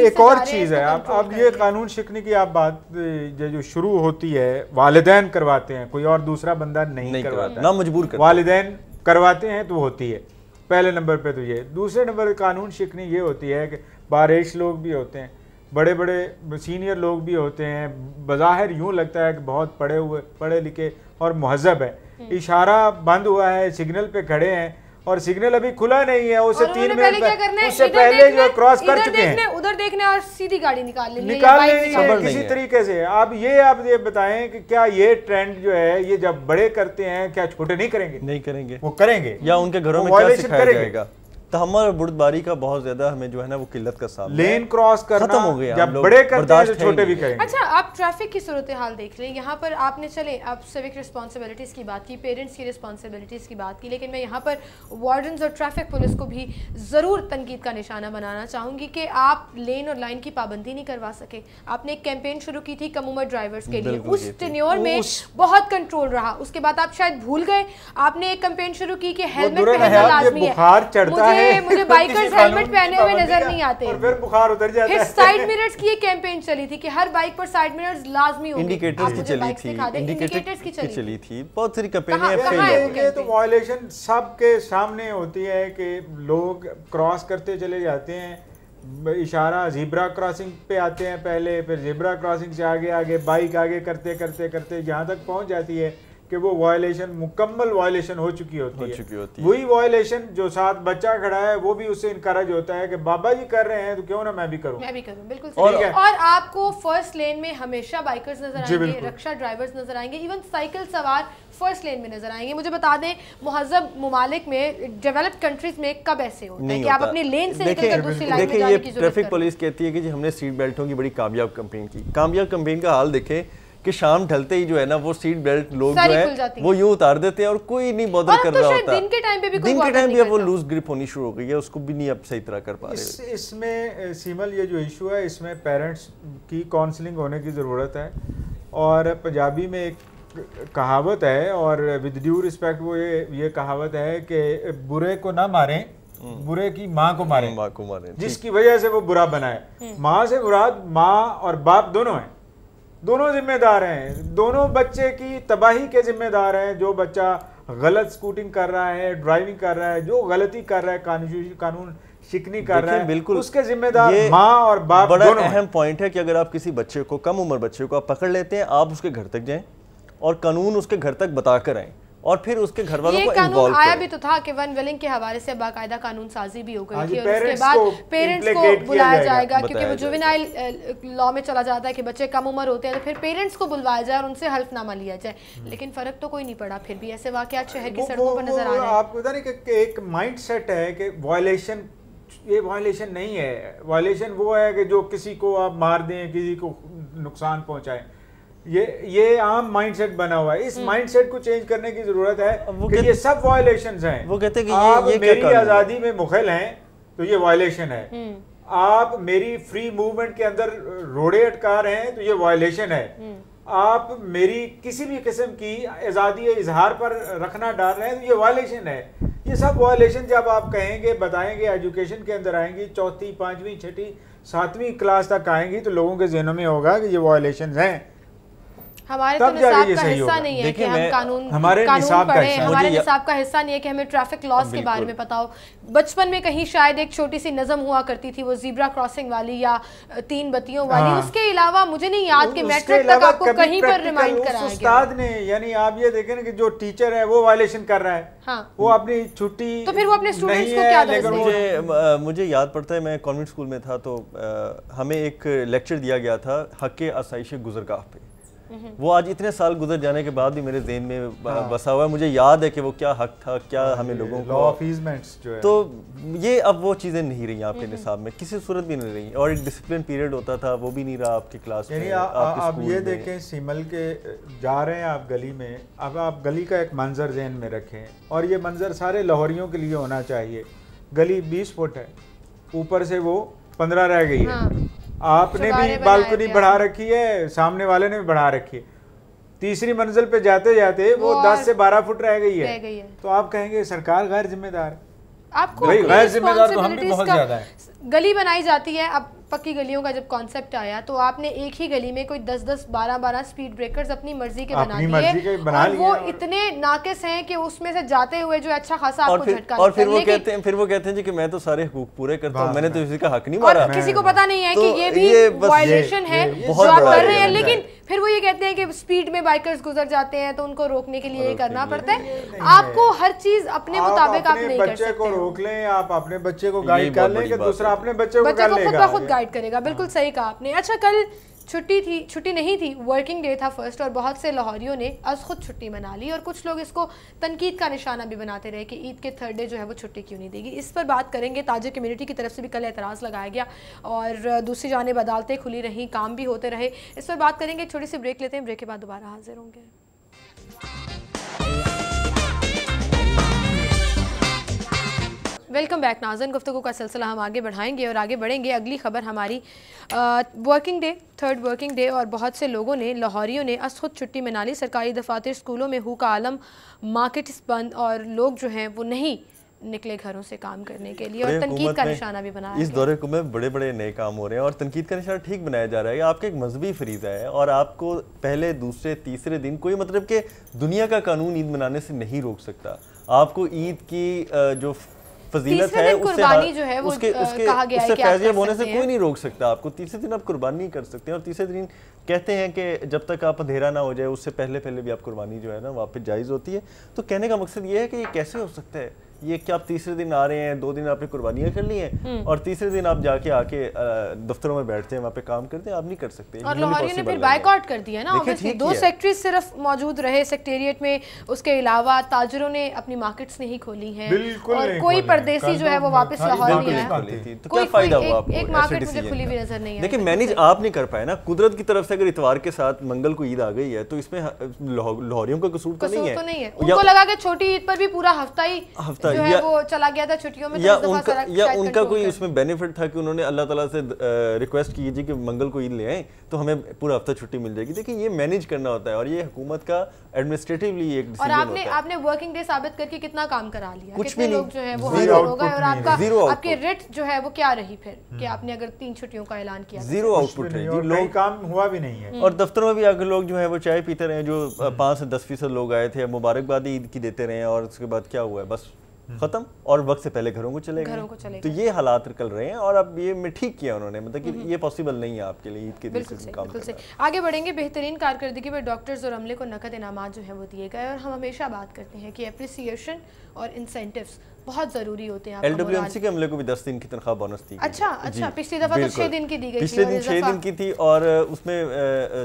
एक और चीज है। अब ये कानून शिकने की आप बात जो शुरू होती है, वालिदैन करवाते हैं, कोई और दूसरा बंदा नहीं करवाता, ना मजबूर करता, वालिदैन करवाते हैं तो होती है पहले नंबर पे। तो ये दूसरे नंबर कानून शिकनी ये होती है कि बारिश लोग भी होते हैं, बड़े बड़े सीनियर लोग भी होते हैं, बज़ाहिर यूं लगता है कि बहुत पढ़े लिखे और मुहज़्ज़ब है। इशारा बंद हुआ है, सिग्नल पे खड़े हैं और सिग्नल अभी खुला नहीं है, उसे 3 मिनट उससे पहले जो क्रॉस कर चुके हैं, उधर देखने और सीधी गाड़ी निकाल लेंगे किसी तरीके से। आप ये बताएं कि क्या ये ट्रेंड जो है ये जब बड़े करते हैं क्या छोटे नहीं करेंगे? नहीं करेंगे, वो करेंगे, या उनके घरों में क्या सिखाया जाएगा। तहम्मुल और बुर्दबारी का बहुत ज्यादा हमें जो है ना वो किल्लत का सामना, लेन क्रॉस करना खत्म हो गया, जब बड़े करते हैं तो छोटे भी करेंगे। अच्छा, आप ट्रैफिक की सूरत हाल देख लें, यहाँ पर आपने चले आप सिविक रिस्पॉन्सिबिलिटीज़ की बात की, पेरेंट्स की रिस्पॉन्सिबिलिटीज़ की बात की, लेकिन मैं यहाँ पर वार्डन्स और ट्रैफिक पुलिस को भी ज़रूर तनकीद का निशाना बनाना चाहूँगी कि आप लेन और लाइन की पाबंदी नहीं करवा सके। आपने एक कैंपेन शुरू की थी कम उम्र ड्राइवर्स के लिए, उस टेन्योर में बहुत कंट्रोल रहा, उसके बाद आप शायद भूल गए। आपने एक कैंपेन शुरू की कि हेलमेट पहनना लाजमी है, मुझे बाइकर्स हेलमेट पहने हुए नजर नहीं आते, और फिर बुखार उतर जाता है। साइड मिरर्स की एक कैंपेन चली थी कि हर बाइक पर साइड मिरर्स लाजमी होंगे, इंडिकेटर्स की चली थी, बहुत सारी कैंपेनें फेल हो गई। तो वायलेशन सबके सामने होती है कि लोग क्रॉस करते चले जाते हैं, इशारा ज़ीब्रा क्रॉसिंग पे आते हैं पहले, फिर ज़ीब्रा क्रॉसिंग से आगे बाइक आगे करते करते करते यहाँ तक पहुँच जाती है कि वो वायलेशन मुकम्मल वायलेशन हो चुकी होती है। वही वायलेशन जो साथ बच्चा खड़ा है वो भी उससे इनकरेज होता है कि बाबा जी कर रहे हैं तो क्यों ना मैं भी करूं, बिल्कुल सही है। और आपको फर्स्ट लेन में हमेशा बाइकर्स नजर आएंगे, रक्षा ड्राइवर्स नजर आएंगे, इवन साइकिल सवार फर्स्ट लेन में नजर आएंगे। मुझे बता दें मुहज़्ज़ब ममालिक में, डेवलप्ड कंट्रीज में कब ऐसे होता है कि आप अपनी लेन से निकलकर दूसरी लाइन में जाने की जरूरत है। ट्रैफिक पुलिस कहती है कि जी हमने सीट बेल्टों की बड़ी कामयाब कैंपेन की। कामयाब कैंपेन का हाल देखें कि शाम ढलते ही जो है ना वो सीट बेल्ट लोग जो है वो यूं उतार देते हैं और कोई नहीं बॉदर कर रहा होता। दिन के टाइम पे भी वो लूज ग्रिप होनी शुरू हो गई है, उसको भी नहीं अब सही तरह कर पा रहे। इसमें सीमल ये जो इशू है इसमें पेरेंट्स की काउंसलिंग होने की ज़रूरत है। और पंजाबी में एक कहावत है, और विद ड्यू रिस्पेक्ट वो ये कहावत है कि बुरे को ना मारें, बुरे की माँ को मारें, जिसकी वजह से वो बुरा बनाए। माँ से मुराद माँ और बाप दोनों हैं, दोनों जिम्मेदार हैं, दोनों बच्चे की तबाही के जिम्मेदार हैं। जो बच्चा गलत स्कूटिंग कर रहा है, ड्राइविंग कर रहा है, जो गलती कर रहा है, कानून शिकनी कर रहा है, बिल्कुल उसके जिम्मेदार माँ और बाप बड़ा दोनों। अहम पॉइंट है कि अगर आप किसी बच्चे को, कम उम्र बच्चे को आप पकड़ लेते हैं, आप उसके घर तक जाएं और कानून उसके घर तक बताकर आए और फिर उसके घर वालों को इन्वॉल्व आया भी तो था कि वन विलिंग के हवाले से बाकायदा कानून साजी भी हो गई थी, और उसके बाद पेरेंट्स को बुलाया जाएगा, क्योंकि वो जुवेनाइल लॉ में चला जाता है कि बच्चे कम उम्र होते हैं तो फिर पेरेंट्स को बुलवाया जाए और उनसे हल्फनामा लिया जाए। लेकिन फर्क तो कोई नहीं पड़ा, फिर भी ऐसे वाकयात शहर की सड़कों पर नजर आ रहे हैं। आपको पता नहीं कि एक माइंड सेट है कि वायलेशन ये वायलेशन नहीं है। वायलेशन वो है कि जो किसी को आप मार दें, किसी को नुकसान पहुंचाएं। ये आम माइंडसेट बना हुआ है। इस माइंडसेट को चेंज करने की जरूरत है कि ये सब वायलेशंस हैं। वो कहते हैं कि आप ये मेरी आज़ादी में मुखल हैं तो ये वायलेशन है। आप मेरी फ्री मूवमेंट के अंदर रोड़े अटका रहे हैं तो ये वायलेशन है। आप मेरी किसी भी किस्म की आज़ादी इजहार पर रखना डाल रहे हैं तो ये वायलेशन है। ये सब वायलेशन जब आप कहेंगे, बताएंगे, एजुकेशन के अंदर आएंगी, 4th, 5वीं, 6ठी, 7वीं क्लास तक आएंगी तो लोगों के ज़हनों में होगा कि ये वायलेशन हैं। हमारे तो निसाब का हिस्सा नहीं है कि हम कानून पढ़ें, हमारे निसाब का हिस्सा नहीं है कि हमें ट्रैफिक लॉस के बारे में पता हो। बचपन में कहीं शायद एक छोटी सी नज़म हुआ करती थी, वो ज़ीब्रा क्रॉसिंग वाली या 3 बत्तियों वाली। उसके अलावा मुझे नहीं याद कि मैट्रिक तक आपको कहीं पर रिमाइंड कराया गया। उस्ताद ने, यानी आप ये देखें ना कि जो टीचर है वो वायलेशन कर रहा है। हाँ। वो अपनी छुट्टी, तो फिर वो अपने स्टूडेंट्स को क्या देगा? मुझे याद पड़ता है, मैं कॉन्वेंट स्कूल में था तो हमें एक लेक्चर दिया गया था हक़ आसाइश गुज़रगाह पे। वो आज इतने साल गुजर जाने के बाद भी मेरे ज़हन में बसा हुआ है। मुझे याद है कि वो क्या हक था, क्या हमें लोगों को, लॉ ऑफ ईज़मेंट्स जो है। तो ये अब वो चीज़ें नहीं रही आपके निसाब में, किसी सूरत भी नहीं रही। और एक डिसिप्लिन पीरियड होता था, वो भी नहीं रहा आपकी क्लास में। आप ये देखें, सीमल के जा रहे हैं आप गली में, अब आप गली का एक मंजर ज़हन में रखें और ये मंजर सारे लाहौरियों के लिए होना चाहिए। गली 20 फुट है, ऊपर से वो 15 रह गई है। आपने भी बालकनी बढ़ा रखी है, सामने वाले ने भी बढ़ा रखी है। 3री मंजिल पे जाते जाते वो 10 से 12 फुट रह गई है। तो आप कहेंगे सरकार गैर जिम्मेदार। आपको गैर जिम्मेदार तो हम भी बहुत ज्यादा है। गली बनाई जाती है, अब पक्की गलियों का जब कॉन्सेप्ट आया तो आपने एक ही गली में कोई 10-10, 12-12 स्पीड ब्रेकर्स अपनी मर्जी के बना दिए और वो इतने नाकिस हैं कि उसमें से जाते हुए जो अच्छा खासा आपको झटका। और फिर वो कहते हैं कि मैं तो सारे हुकूक पूरे करता हूं, मैंने तो किसी का हक नहीं मारा। किसी को पता नहीं है कि ये भी वायलेशन है जो आप कर रहे हैं। लेकिन फिर वो ये कहते हैं कि स्पीड में बाइकर्स गुजर जाते हैं तो उनको रोकने के लिए ये करना पड़ता है। आपको हर चीज अपने मुताबिक आप नहीं कर सकते। बच्चे को रोक लें, आप अपने बच्चे को गाइड कर लें कि दूसरा अपने बच्चे को कर लेगा, खुद गाइड करेगा। बिल्कुल सही कहा आपने। अच्छा, कल छुट्टी नहीं थी, वर्किंग डे था फर्स्ट, और बहुत से लाहौरियों ने आज खुद छुट्टी मना ली और कुछ लोग इसको तनकीद का निशाना भी बनाते रहे कि ईद के 3rd डे जो है वो छुट्टी क्यों नहीं देगी। इस पर बात करेंगे। ताजिर कम्युनिटी की तरफ से भी कल एतराज़ लगाया गया और दूसरी जानिब अदालतें खुली रहीं, काम भी होते रहे। इस पर बात करेंगे। एक छोटी सी ब्रेक लेते हैं, ब्रेक के बाद दोबारा हाजिर होंगे। वेलकम बैक नाज़रीन। गुफ्तगू का सिलसिला हम आगे बढ़ाएंगे और आगे बढ़ेंगे। अगली खबर हमारी working day, 3rd working day, और बहुत से लोगों ने, लाहौरियों ने अस खुद छुट्टी मना ली। सरकारी दफातर, स्कूलों में हू का आलम, मार्केट्स बंद और लोग जो हैं वो नहीं निकले घरों से काम करने के लिए और तनकीद का निशाना भी बनाया। इस दौरे में बड़े बड़े नए काम हो रहे हैं और तनकीद का निशाना ठीक बनाया जा रहा है। आपका एक मजहबी फरीज़ा है और आपको पहले, दूसरे, तीसरे दिन कोई मतलब के दुनिया का कानून ईद मनाने से नहीं रोक सकता। आपको ईद की जो फजीलत है उससे फैज़ियब होने से कोई नहीं रोक सकता। आपको तीसरे दिन आप कुर्बानी कर सकते हैं और तीसरे दिन कहते हैं कि जब तक आप अंधेरा ना हो जाए उससे पहले पहले भी आप कुर्बानी जो है ना वापस जायज़ होती है। तो कहने का मकसद ये है कि ये कैसे हो सकता है, ये क्या आप तीसरे दिन आ रहे हैं, 2 दिन आपने कुर्बानियाँ कर ली हैं और तीसरे दिन आप जाके आके दफ्तरों में बैठते हैं, वहाँ पे काम करते हैं, आप नहीं कर सकते। और लाहौरियों ने फिर बाइकआउट कर दिया ना। 2 सेक्टरीज सिर्फ मौजूद रहे सेक्रेटेरिएट में, उसके अलावा ताजरों ने अपनी मार्केट्स नहीं खोली हैं और कोई परदेसी जो है वो वापस लाहौर नहीं आया। तो क्या फायदा हुआ आपको? एक मार्केट मुझे खुली हुई नजर नहीं है। देखिए, मैनेज आप नहीं कर पाए ना कुदरत की तरफ से। अगर इतवार के साथ मंगल को ईद आ गई है तो इसमें लाहौरियों का कसूर तो नहीं है। उनको लगा कि छोटी ईद पर भी पूरा हफ्ता जो है वो चला गया था छुट्टियों में, या उनका कोई उसमें बेनिफिट था कि उन्होंने अल्लाह ताला से रिक्वेस्ट की जी कि मंगल को ईद ले आए तो हमें पूरा हफ्ता छुट्टी मिल जाएगी। देखिए, ये मैनेज करना होता है और ये हुकूमत का एडमिनिस्ट्रेटिवली एक डिसीजन होता है। और आपने वर्किंग डे साबित करके कितना काम करा लिया, कितने लोग जो है वो हाजिर हो गए और आपकी रेट जो है वो क्या रही फिर कि आपने अगर 3 छुट्टियों का ऐलान किया? 0 आउटपुट है जी, लोग काम हुआ भी नहीं है। और दफ्तरों में भी आकर लोग जो है वो चाय पीते रहे, जो 5 से 10% लोग आए थे, मुबारकबाद ईद की देते रहे और उसके बाद क्या हुआ है, बस खत्म और वक्त से पहले घरों को चले गए। तो ये हालात निकल रहे हैं और अब ये में ठीक किया उन्होंने, मतलब कि ये पॉसिबल नहीं है आपके लिए ईद के दिन से काम करना। आगे बढ़ेंगे। बेहतरीन कारकर्दगी पर डॉक्टर्स और अमले को नकद इनामात जो है वो दिए गए और हम हमेशा बात करते हैं कि एप्रिसिएशन और इंसेंटिव्स बहुत ज़रूरी होते हैं। LWMC के अमले को भी 10 दिन की तनख्वाह बोनस थी। अच्छा, पिछली दफ़ा तो 6 दिन की दी गई थी। पिछले दिन 6 दिन की थी और उसमें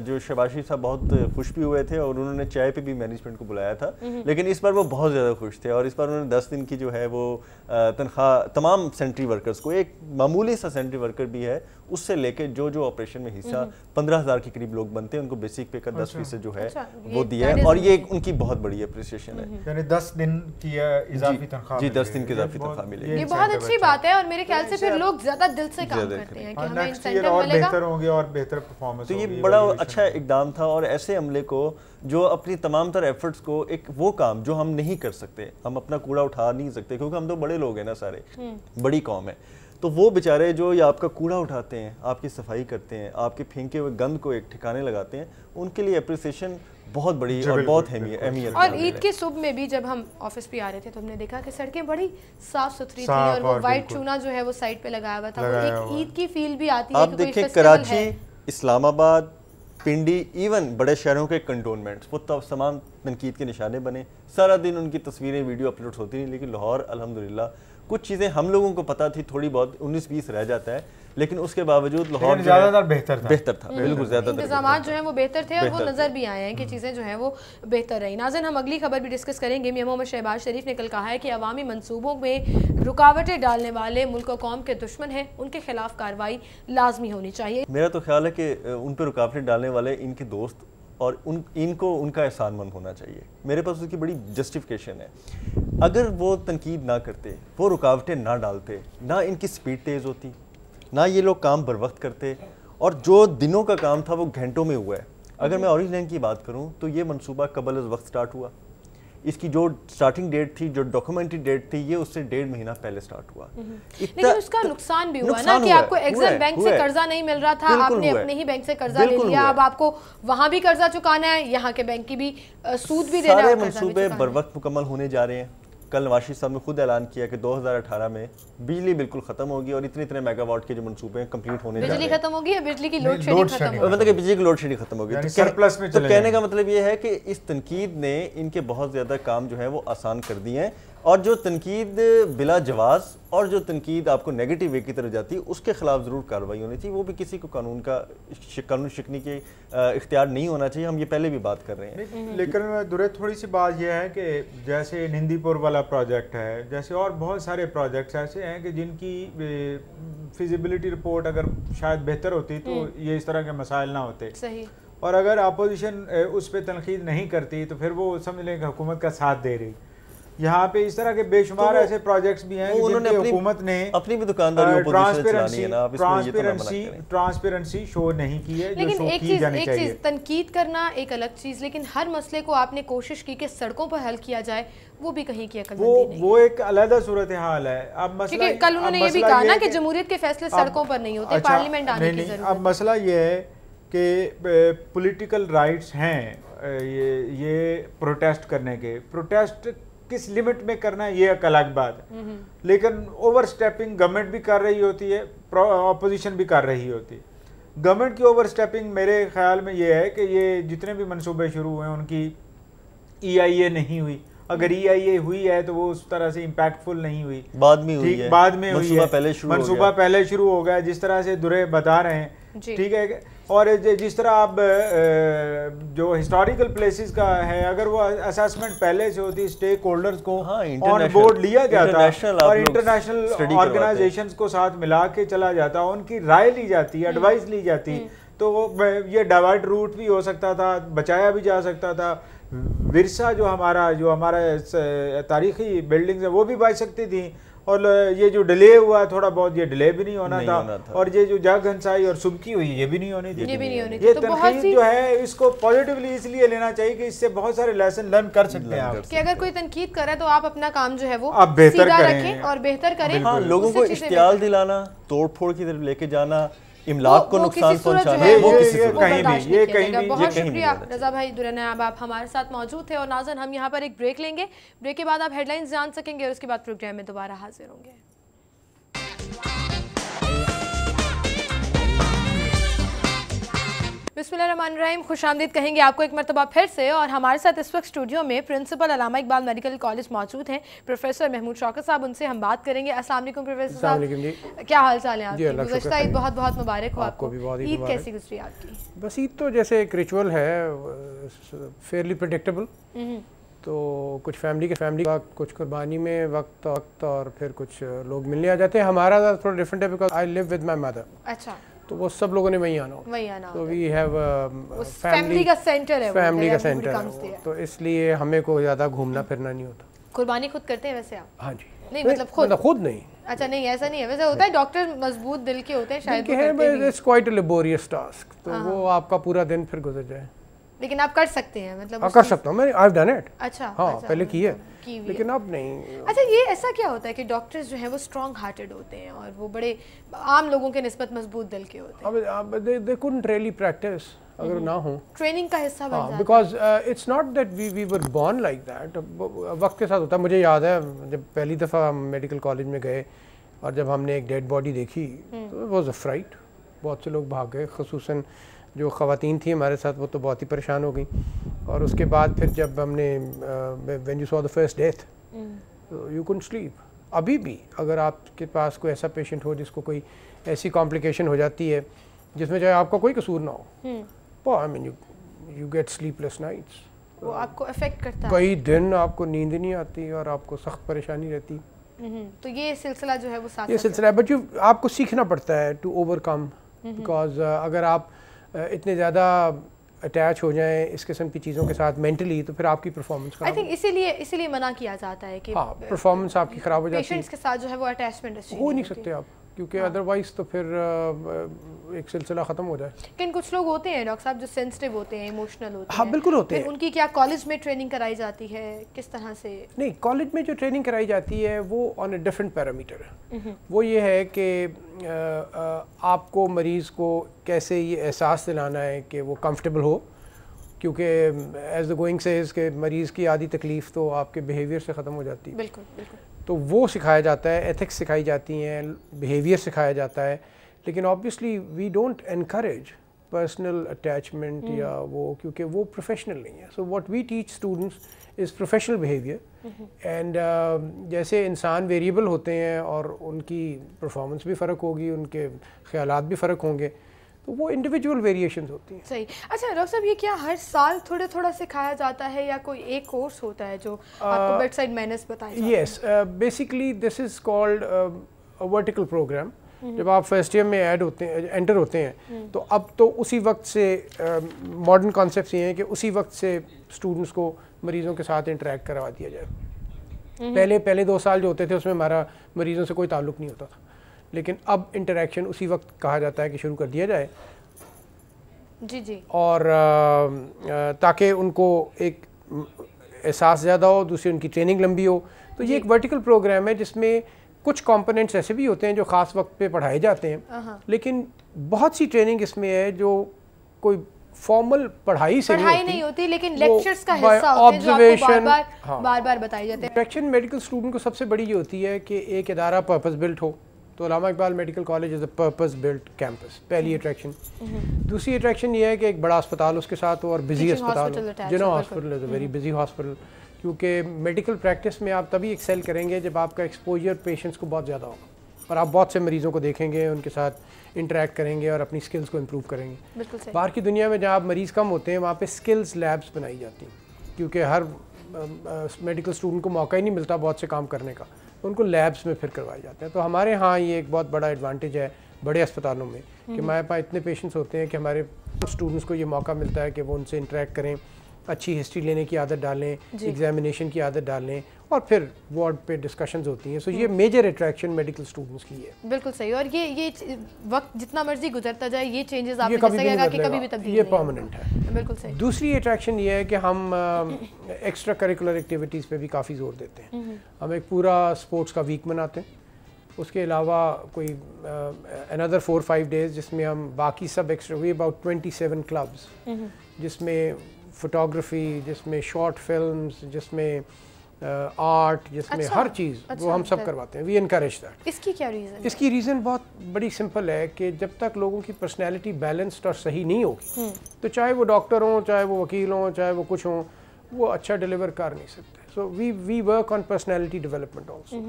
जो शहबाज शरीफ साहब बहुत खुश भी हुए थे और उन्होंने चाय पे भी मैनेजमेंट को बुलाया था, लेकिन इस बार वो बहुत ज़्यादा खुश थे और इस बार उन्होंने 10 दिन की जो है वो तनख्वाह तमाम सेंट्री वर्कर्स को, एक मामूली सा सेंट्री वर्कर भी है उससे लेके जो ऑपरेशन में हिस्सा 15,000 के करीब लोग बनते हैं उनको बेसिक पे का 10% जो है वो दिया है और ये उनकी बहुत बड़ी अप्रिसिएशन है। यानी 10 दिन की इजाफी तनख्वाह जी 10 दिन की इजाफी तनख्वाह मिलेगी। ये बहुत अच्छी बात है और मेरे ख्याल से फिर लोग ज्यादा दिल से काम करते हैं कि हमें इंसेंटिव और मिलेगा, बेहतर होंगे और बेहतर परफॉर्मेंस तो ये बड़ा अच्छा इकदाम था। और ऐसे अमले को जो अपनी तमाम तर एफर्ट्स को, एक वो काम जो हम नहीं कर सकते, हम अपना कूड़ा उठा नहीं सकते क्योंकि हम तो बड़े लोग हैं ना, सारे बड़ी कौम है, तो वो बेचारे जो ये आपका कूड़ा उठाते हैं, आपकी सफाई करते हैं, आपके फेंके हुए गंद को एक ठिकाने लगाते हैं, उनके लिए अप्रिसिएशन बहुत बड़ी और बहुत अहमियत। और ईद की सुबह में भी जब हम ऑफिस पे आ रहे थे तो हमने देखा कि सड़कें बड़ी साफ सुथरी थी और वो वाइट चूना जो है वो साइड पे लगाया हुआ था, वो एक ईद की फील भी आती है। आप देखें कराची, इस्लामाबाद, पिंडी, इवन बड़े शहरों के कंटोनमेंट्स, वो तमाम तनकीद के निशाने बने, सारा दिन उनकी तस्वीरें वीडियो अपलोड होती नहीं, लेकिन लाहौर अल्हम्दुलिल्लाह कुछ चीज़ें हम लोगों को पता थी, थोड़ी बहुत 19-20 रह जाता है, लेकिन उसके बावजूद लाहौर ज़्यादातर बेहतर था। बिल्कुल ज़्यादातर इंतजामात जो हैं वो बेहतर थे और वो नज़र भी आए हैं कि चीज़ें जो हैं वो बेहतर रही। नाज़रीन, हम अगली खबर भी डिस्कस करेंगे। मियां मोहम्मद शहबाज शरीफ ने कल कहा है कि अवामी मंसूबों में रुकावटें डालने वाले मुल्क और कौम के दुश्मन हैं, उनके खिलाफ कार्रवाई लाजमी होनी चाहिए। मेरा तो ख्याल है कि उन पर रुकावटें डालने वाले इनके दोस्त और इनको उनका एहसानमंद होना चाहिए। मेरे पास उसकी बड़ी जस्टिफिकेशन है। अगर वो तनकीद ना करते, वो रुकावटें ना डालते, ना इनकी स्पीड तेज़ होती, ना ये लोग काम बर वक्त करते, और जो दिनों का काम था वो घंटों में हुआ है। अगर मैं ऑरेंज लाइन की बात करूं तो ये मंसूबा कबल अज़ वक्त स्टार्ट हुआ। इसकी जो स्टार्टिंग डेट थी, जो डॉक्यूमेंटेड डेट थी, ये उससे 1.5 महीना पहले स्टार्ट हुआ। लेकिन उसका नुकसान भी हुआ ना कि आपको एग्जिम बैंक से कर्जा नहीं मिल रहा था, आपने अपने ही बैंक से कर्जा ले लिया, अब आपको वहां भी कर्जा चुकाना है, यहाँ के बैंक की भी सूद भी देना है। सारे मंसूबे बर वक्त मुकम्मल होने जा रहे हैं। कल नवाज शरीफ साहब ने खुद ऐलान किया कि 2018 में बिजली बिल्कुल खत्म होगी और इतने मेगावाट के जो मंसूबे हैं कंप्लीट होने जा रहे हैं। बिजली खत्म होगी या बिजली की लोड शेडिंग खत्म होगी? मतलब कि बिजली की लोड शेडिंग खत्म होगी। तो सरप्लस में चले, कहने का मतलब ये है कि इस तनकीद ने इनके बहुत ज़्यादा काम जो है वो आसान कर दिए हैं, और जो तनकीद बिला जवाज़ और जो तनकीद आपको नेगेटिव वे की तरफ जाती है उसके खिलाफ ज़रूर कार्रवाई होनी चाहिए। वो भी किसी को कानून शिकनी के इख्तियार नहीं होना चाहिए। हम ये पहले भी बात कर रहे हैं। लेकिन दुरे थोड़ी सी बात यह है कि जैसे निंदीपुर वाला प्रोजेक्ट है, जैसे और बहुत सारे प्रोजेक्ट्स ऐसे हैं कि जिनकी फिजिबिलिटी रिपोर्ट अगर शायद बेहतर होती तो ये इस तरह के मसाइल ना होते। सही। और अगर अपोजिशन उस पर तनकीद नहीं करती तो फिर वो समझ लें कि हुकूमत का साथ दे रही। यहाँ पे इस तरह के बेशुमार तो ऐसे प्रोजेक्ट्स भी हैं जिनकी हुकूमत ने अपनी भी दुकानदारी ट्रांसपेरेंसी शो नहीं की है। लेकिन एक चीज तनकीद करना एक अलग चीज, लेकिन हर मसले को आपने कोशिश की कि सड़कों पर हल किया जाए, वो भी कहीं की अकलमंदी नहीं। वो एक अलग सूरत हाल है। अब मसला कल उन्होंने ये भी कहा ना कि जमहूरियत के फैसले सड़कों पर नहीं होते, पार्लियामेंट आने की जरूरत है। अब मसला ये है कि पॉलिटिकल राइट्स हैं ये प्रोटेस्ट करने के, प्रोटेस्ट किस लिमिट में करना है ये एक अलग बात है, लेकिन ओवर स्टेपिंग गवर्नमेंट भी कर रही होती है, ऑपोजिशन भी कर रही होती है। गवर्नमेंट की ओवर स्टेपिंग मेरे ख्याल में ये है कि ये जितने भी मंसूबे शुरू हुए उनकी EIA नहीं हुई। अगर EIA हुई है तो वो उस तरह से इम्पैक्टफुल नहीं हुई, बाद में हुई है, बाद में हुई है, मंसूबा पहले शुरू हो गया जिस तरह से दुरे बता रहे हैं। ठीक है। और जिस तरह आप जो हिस्टोरिकल प्लेसेस का है, अगर वो असेसमेंट पहले से होती, स्टेक होल्डर्स को ऑन बोर्ड लिया जाता और इंटरनेशनल ऑर्गेनाइजेशंस को साथ मिला के चला जाता, उनकी राय ली जाती, एडवाइस ली जाती, तो ये डाइवर्ट रूट भी हो सकता था, बचाया भी जा सकता था। विरसा जो हमारा तारीखी बिल्डिंग्स है वो भी बच सकती थी, और ये जो डिले हुआ थोड़ा बहुत, ये डिले भी नहीं होना था, और ये जो जग हंसाई और सुबकी हुई ये भी नहीं होनी थी। ये तनकीद जो है इसको पॉजिटिवली इसलिए लेना चाहिए कि इससे बहुत सारे लेसन लर्न कर सकते हैं आप, कि अगर कोई तनकीद करे तो आप अपना काम जो है वो आप बेहतर रखें और बेहतर करें। लोगों को इश्तियाल दिलाना, तोड़ फोड़ की तरफ लेके जाना, इमलाक को नुकसान पहुंचाना, वो किसी कहीं भी। बहुत शुक्रिया रजा भाई दुरानाब, आप हमारे साथ मौजूद थे। और नाज़रीन, हम यहाँ पर एक ब्रेक लेंगे, ब्रेक के बाद आप हेडलाइंस जान सकेंगे और उसके बाद प्रोग्राम में दोबारा हाजिर होंगे। बिस्मिल्लाहिर्रहमानिर्रहीम, खुशामदीद कहेंगे आपको एक मरतबा फिर से। और हमारे साथ इस वक्त स्टूडियो में प्रिंसिपल अल्लामा इकबाल मेडिकल कॉलेज मौजूद हैं, प्रोफेसर महमूद शौकत साहब। उनसे हम बात करेंगे। अस्सलाम वालेकुम प्रोफेसर साहब, क्या हाल चाल है आपके? गुज़श्ता ईद बहुत बहुत मुबारक हो आपको। ईद कैसी गुजरी आपकी? बस ईद तो जैसे एक रिचुअल है, फेयरली प्रेडिक्टेबल। तो कुछ फैमिली वक्त, कुछ कुर्बानी में वक्त और फिर कुछ लोग मिलने आ जाते हैं। हमारा थोड़ा डिफरेंट है because I live with my mother. अच्छा, तो वो सब लोगों ने वहीं आना हो। तो वी हैव फैमिली का सेंटर है, फैमिली का सेंटर है, तो इसलिए हमें को ज़्यादा घूमना फिरना नहीं होता। कुर्बानी खुद करते हैं वैसे आप? हाँ जी। नहीं मतलब खुद नहीं। अच्छा, नहीं ऐसा नहीं है, वैसे होता है डॉक्टर मजबूत दिल के होते हैं शायद, it's quite a laborious task, तो वो आपका पूरा दिन फिर गुजर जाए। लेकिन आप कर सकते हैं, मतलब कर सकता हूँ मैं, आई हैव डन इट। अच्छा, हाँ, अच्छा, पहले की है, लेकिन अब नहीं। अच्छा, ये ऐसा क्या होता है कि डॉक्टर्स जो हैं वो स्ट्रॉन्ग हार्टेड होते हैं और वो बड़े आम लोगों के निस्बत मजबूत दिल के होते हैं? अब दे कुडंट रियली प्रैक्टिस अगर ना हो, ट्रेनिंग का हिस्सा बन जाता है। Because it's not that we were born like that. वक्त के साथ होता है। मुझे याद है जब पहली दफ़ा हम मेडिकल कॉलेज में गए और जब हमने एक डेड बॉडी देखी तो इट वाज अ फ्राइट। बहुत से लोग भाग गए, ख़ुसूसन जो ख़वातीन थी हमारे साथ, वो तो बहुत ही परेशान हो गई। और उसके बाद फिर जब हमने when you saw the first death, you couldn't sleep. अभी भी अगर आपके पास कोई ऐसा पेशेंट हो जिसको कोई ऐसी कॉम्प्लिकेशन हो जाती है जिसमें चाहे आपका कोई कसूर ना हो, I mean you get sleepless nights. वो आपको अफेक्ट करता है, कई दिन आपको नींद नहीं आती और आपको सख्त परेशानी रहती। तो ये सिलसिला जो है वो साथ ये सिलसिला है, बट आपको सीखना पड़ता है टू ओवरकम, बिकॉज अगर आप इतने ज़्यादा अटैच हो जाएं इस किस्म की चीज़ों के साथ मेंटली, तो फिर आपकी परफॉर्मेंस आई थिंक इसीलिए मना किया जाता है कि हाँ, परफॉर्मेंस आपकी ख़राब हो जाती है। पेशेंट्स के साथ जो है वो अटैचमेंट हो नहीं सकते आप, क्योंकि अदरवाइज तो फिर एक सिलसिला ख़त्म हो जाए। लेकिन कुछ लोग होते हैं डॉक्टर साहब जो सेंसिटिव होते हैं, इमोशनल होते हैं। हाँ, बिल्कुल होते हैं। उनकी क्या कॉलेज में ट्रेनिंग कराई जाती है, किस तरह से? नहीं, कॉलेज में जो ट्रेनिंग कराई जाती है वो ऑन अ डिफरेंट पैरामीटर है। वो ये है कि आपको मरीज़ को कैसे ये एहसास दिलाना है कि वो कंफर्टेबल हो, क्योंकि एज द गोइंग सेज के मरीज़ की आधी तकलीफ़ तो आपके बिहेवियर से ख़त्म हो जाती है। बिल्कुल बिल्कुल। तो वो सिखाया जाता है, एथिक्स सिखाई जाती हैं, बिहेवियर सिखाया जाता है। लेकिन obviously we don't encourage personal attachment या वो, क्योंकि वो प्रोफेशनल नहीं है। So what we teach students is professional behaviour. And जैसे इंसान वेरिएबल होते हैं और उनकी परफॉर्मेंस भी फ़र्क होगी, उनके ख़यालात भी फ़र्क होंगे, तो वो इंडिविजुअल वेरिएशंस होती हैं। सही। अच्छा डॉक्टर साहब, ये क्या हर साल थोड़ा थोड़ा सिखाया जाता है या कोई एक कोर्स होता है जो आपको बेडसाइड मैनर्स बताए जाते हैं? Yes, basically this is called a vertical programme. जब आप फर्स्ट ईयर में एंटर होते हैं तो अब तो उसी वक्त से मॉडर्न कॉन्सेप्ट्स ये हैं कि उसी वक्त से स्टूडेंट्स को मरीज़ों के साथ इंटरेक्ट करवा दिया जाए। पहले 2 साल जो होते थे उसमें हमारा मरीज़ों से कोई ताल्लुक़ नहीं होता था, लेकिन अब इंटरेक्शन उसी वक्त कहा जाता है कि शुरू कर दिया जाए। जी जी। और ताकि उनको एक एहसास ज़्यादा हो, दूसरी उनकी ट्रेनिंग लंबी हो। तो ये एक वर्टिकल प्रोग्राम है जिसमें कुछ कंपोनेंट्स ऐसे भी होते हैं जो ख़ास वक्त पे पढ़ाए जाते हैं, लेकिन बहुत सी ट्रेनिंग इसमें है जो कोई फॉर्मल पढ़ाई से नहीं होती, लेकिन लेक्चर्स का हिस्सा होते हैं जो आपको बार-बार बताए जाते हैं। इंटरेक्शन मेडिकल स्टूडेंट को सबसे बड़ी ये होती है कि एक इदारा पर्पस बिल्ट हो। तो Allama Iqbal medical college is a purpose built campus, पहली अट्रैक्शन। दूसरी अट्रैक्शन ये है कि एक बड़ा अस्पताल उसके साथ हो और बिजी अस्पताल हो। Jinnah hospital is a very busy hospital, क्योंकि मेडिकल प्रैक्टिस में आप तभी एक्सेल करेंगे जब आपका एक्सपोजर पेशेंट्स को बहुत ज़्यादा होगा और आप बहुत से मरीज़ों को देखेंगे, उनके साथ इंटरेक्ट करेंगे और अपनी स्किल्स को इम्प्रूव करेंगे। बाहर की दुनिया में जहाँ मरीज़ कम होते हैं वहाँ पे स्किल्स लैब्स बनाई जाती हैं, क्योंकि हर मेडिकल स्टूडेंट को मौका ही नहीं मिलता बहुत से काम करने का, तो उनको लैब्स में फिर करवाए जाते हैं। तो हमारे यहाँ ये एक बहुत बड़ा एडवांटेज है बड़े अस्पतालों में कि हमारे पास इतने पेशेंट्स होते हैं कि हमारे स्टूडेंट्स को ये मौका मिलता है कि वो उनसे इंटरेक्ट करें, अच्छी हिस्ट्री लेने की आदत डालें, एग्जामिनेशन की आदत डालें और फिर वार्ड पे डिस्कशंस होती हैं। सो ये मेजर अट्रैक्शन मेडिकल स्टूडेंट्स की है। बिल्कुल सही। और ये वक्त जितना मर्जी गुजरता जाए ये चेंजेस आप कभी भी तब्दील, ये परमानेंट है। बिल्कुल सही। दूसरी अट्रैक्शन ये है कि हम एक्स्ट्रा करिकुलर एक्टिविटीज़ पे भी काफ़ी जोर देते हैं। हम एक पूरा स्पोर्ट्स का वीक मनाते हैं, उसके अलावा कोई अनदर 4-5 डेज जिसमें हम बाकी सब एक्स्ट्रा, वी अबाउट 27 क्लब्स, जिसमें फ़ोटोग्राफी, जिसमें शॉर्ट फिल्म्स, जिसमें आर्ट, जिसमें अच्छा, हर चीज़ वो हम सब अच्छा, करवाते हैं। We encourage that. इसकी क्या रीज़न? इसकी रीज़न बहुत बड़ी सिंपल है कि जब तक लोगों की पर्सनैलिटी बैलेंस्ड और सही नहीं होगी तो चाहे वो डॉक्टर हों, चाहे वो वकील हों, चाहे वो कुछ हों, वो अच्छा डिलीवर कर नहीं सकते। So we work on personality development also.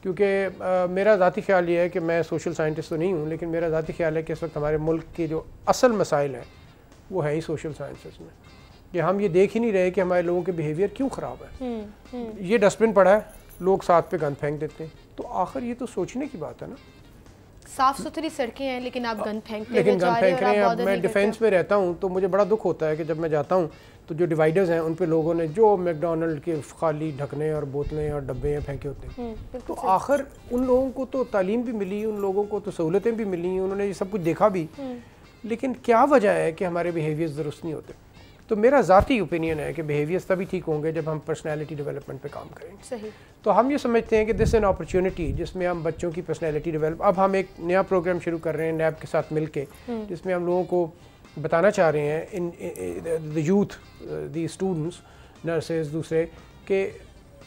क्योंकि मेरा ज़ाती ख्याल ये है कि मैं सोशल साइंटिस्ट तो नहीं हूँ, लेकिन मेरा ज़ाती ख्याल है कि इस वक्त हमारे मुल्क के जो असल मसाइल हैं वो है ही सोशल साइंसेस में, कि हम ये देख ही नहीं रहे कि हमारे लोगों के बिहेवियर क्यों ख़राब है। ये डस्टबिन पड़ा है, लोग साथ पे गंद फेंक देते हैं, तो आखिर ये तो सोचने की बात है ना। साफ सुथरी सड़कें हैं लेकिन आप गंद फेंकते लेकिन हुए गंद जा रहे फेंक हो रहे हैं। और आप अब बॉदर मैं नहीं डिफेंस करते। में रहता हूँ तो मुझे बड़ा दुख होता है कि जब मैं जाता हूँ तो जो डिवाइडर्स हैं उन पे लोगों ने जो मैकडोनल्ड के खाली ढकने और बोतलें और डब्बे हैं फेंके होते हैं। तो आखिर उन लोगों को तो तालीम भी मिली, उन लोगों को तो सहूलतें भी मिली, उन्होंने ये सब कुछ देखा भी, लेकिन क्या वजह है कि हमारे बिहेवियर्स दुरुस्त नहीं होते। तो मेरा ज़ाती ओपिनियन है कि बिहेवियर्स तभी ठीक होंगे जब हम पर्सनैलिटी डेवलपमेंट पे काम करेंगे। सही। तो हम ये समझते हैं कि दिस एन अपॉर्चुनिटी जिसमें हम बच्चों की पर्सनैलिटी डेवलप, अब हम एक नया प्रोग्राम शुरू कर रहे हैं नैब के साथ मिलके, जिसमें हम लोगों को बताना चाह रहे हैं in the youth, the students, nurses, दूसरे, कि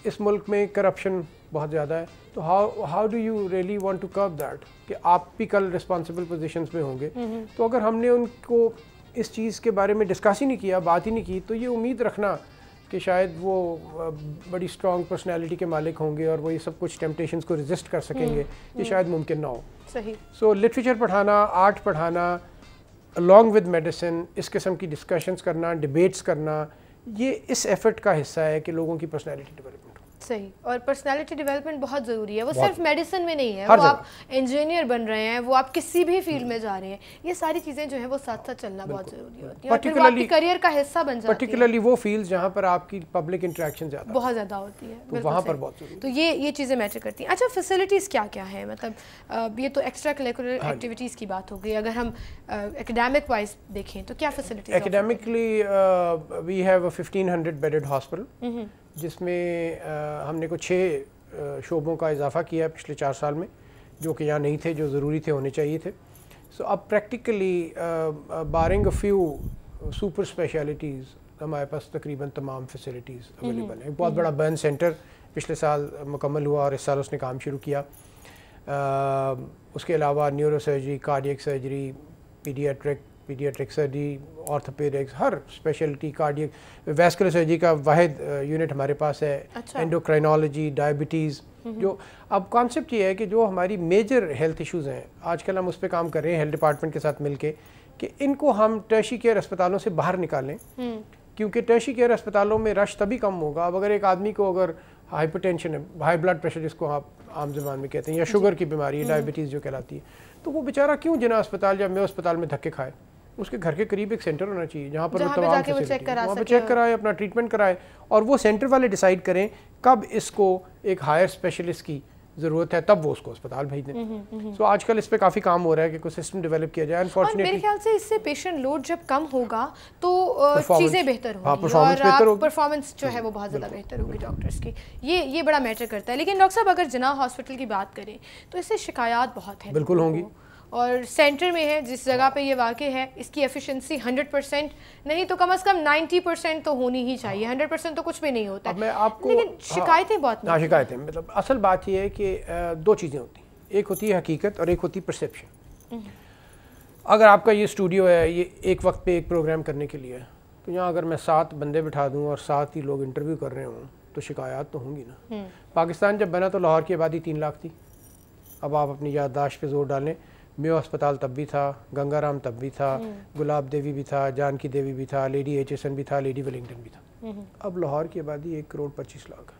इस मुल्क में करप्शन बहुत ज़्यादा है। तो how do you really want to curb that, कि आप भी कल रिस्पॉन्सिबल पोजीशंस में होंगे। तो अगर हमने उनको इस चीज़ के बारे में डिस्कस ही नहीं किया, बात ही नहीं की, तो ये उम्मीद रखना कि शायद वो बड़ी स्ट्रॉन्ग पर्सनैलिटी के मालिक होंगे और वो ये सब कुछ टेम्पटेशंस को रेजिस्ट कर सकेंगे, ये शायद मुमकिन ना हो। सही। सो लिटरेचर पढ़ाना, आर्ट पढ़ाना, अलॉन्ग विद मेडिसिन, इस किस्म की डिस्कशंस करना, डिबेट्स करना, ये इस एफर्ट का हिस्सा है कि लोगों की पर्सनैलिटी डेवलपमेंट। सही। और पर्सनालिटी डेवलपमेंट बहुत ज़रूरी है। वो सिर्फ मेडिसिन में नहीं है, हर वो आप इंजीनियर बन रहे हैं, वो आप किसी भी फील्ड में जा रहे हैं, ये सारी चीज़ें जो है वो साथ साथ चलना बहुत ज़रूरी होती है और फिर वो आपके करियर का हिस्सा बन जाती है। पर्टिकुलरली वो फील्ड जहाँ पर आपकी पब्लिक इंटरेक्शन ज़्यादा बहुत ज़्यादा होती है, तो वहाँ पर बहुत जरूरी। तो ये चीज़ें मैटर करती हैं। अच्छा, फैसिलिटीज़ क्या क्या है? मतलब ये तो एक्स्ट्रा करिकुलर एक्टिविटीज़ की बात हो गई। अगर हम एकेडमिक वाइज देखें तो क्या facilities? Academically we have a 1500 bedded hospital, जिसमें हमने कुछ 6 शोबों का इजाफा किया है पिछले 4 साल में, जो कि यहाँ नहीं थे, जो ज़रूरी थे, होने चाहिए थे। सो अब practically barring a few super specialities हमारे पास तकरीबन तमाम फैसिलिटीज़ अवेलेबल हैं। एक बहुत बड़ा बर्न सेंटर पिछले साल मुकम्मल हुआ और इस साल उसने काम शुरू किया। उसके अलावा neuro surgery, cardiac surgery, paediatric surgery, orthopaedics, हर स्पेशलिटी, कार्डियक, वैस्कुलर सर्जरी का वाहिद यूनिट हमारे पास है। अच्छा। एंडोक्राइनोलॉजी, डायबिटीज़, जो अब कॉन्सेप्ट ये है कि जो हमारी मेजर हेल्थ इश्यूज़ हैं, आजकल हम उस पर काम कर रहे हैं हेल्थ डिपार्टमेंट के साथ मिलके, कि इनको हम टर्शी केयर अस्पतालों से बाहर निकालें, क्योंकि टर्शी केयर अस्पतालों में रश तभी कम होगा। अब अगर एक आदमी को अगर हाइपरटेंशन है, हाई ब्लड प्रेशर जिसको आप आम ज़बान में कहते हैं, या शुगर की बीमारी है, डायबिटीज़ जो कहलाती है, तो वो बेचारा क्यों जिना अस्पताल या मैं अस्पताल में धक्के खाए। उसके घर के करीब एक सेंटर होना चाहिए जहाँ पर वो तमाम वहाँ पर चेक कराए, अपना ट्रीटमेंट कराए, और वो सेंटर वाले डिसाइड करें कब इसको एक हायर स्पेशलिस्ट की ज़रूरत है, तब वो उसको अस्पताल भेज दें। सो आजकल इस पे काफ़ी काम हो रहा है कि कोई सिस्टम डेवलप किया जाए। अनफॉर्चुनेटली मेरे ख्याल से इससे पेशेंट लोड जब कम होगा तो चीज़ें बेहतर होंगी और परफॉर्मेंस जो है वो बहुत ज़्यादा बेहतर होगी डॉक्टर्स की। ये बड़ा मैटर करता है। लेकिन डॉक्टर साहब, अगर जिना हॉस्पिटल की बात करें तो इससे शिकायत बहुत है। बिल्कुल होंगी। और सेंटर में है, जिस जगह पे ये वाक़ है, इसकी एफिशिएंसी 100% नहीं तो कम से कम 90% तो होनी ही चाहिए। 100% तो कुछ भी नहीं होता है, लेकिन शिकायतें बहुत नहीं। शिकायतें मतलब असल बात ये है कि 2 चीज़ें होती हैं, एक होती है हकीकत और एक होती है परसेप्शन। अगर आपका ये स्टूडियो है, ये एक वक्त पे एक प्रोग्राम करने के लिए है, तो यहाँ अगर मैं 7 बंदे बिठा दूँ और 7 ही लोग इंटरव्यू कर रहे हों तो शिकायत तो होंगी ना। पाकिस्तान जब बना तो लाहौर की आबादी 3 लाख थी। अब आप अपनी याददाश्त पे जोर डालें, मेयो अस्पताल तब भी था, गंगाराम तब भी था, गुलाब देवी भी था, जानकी देवी भी था, लेडी एचएसएन भी था, लेडी वेलिंगटन भी था। अब लाहौर की आबादी 1 करोड़ 25 लाख है,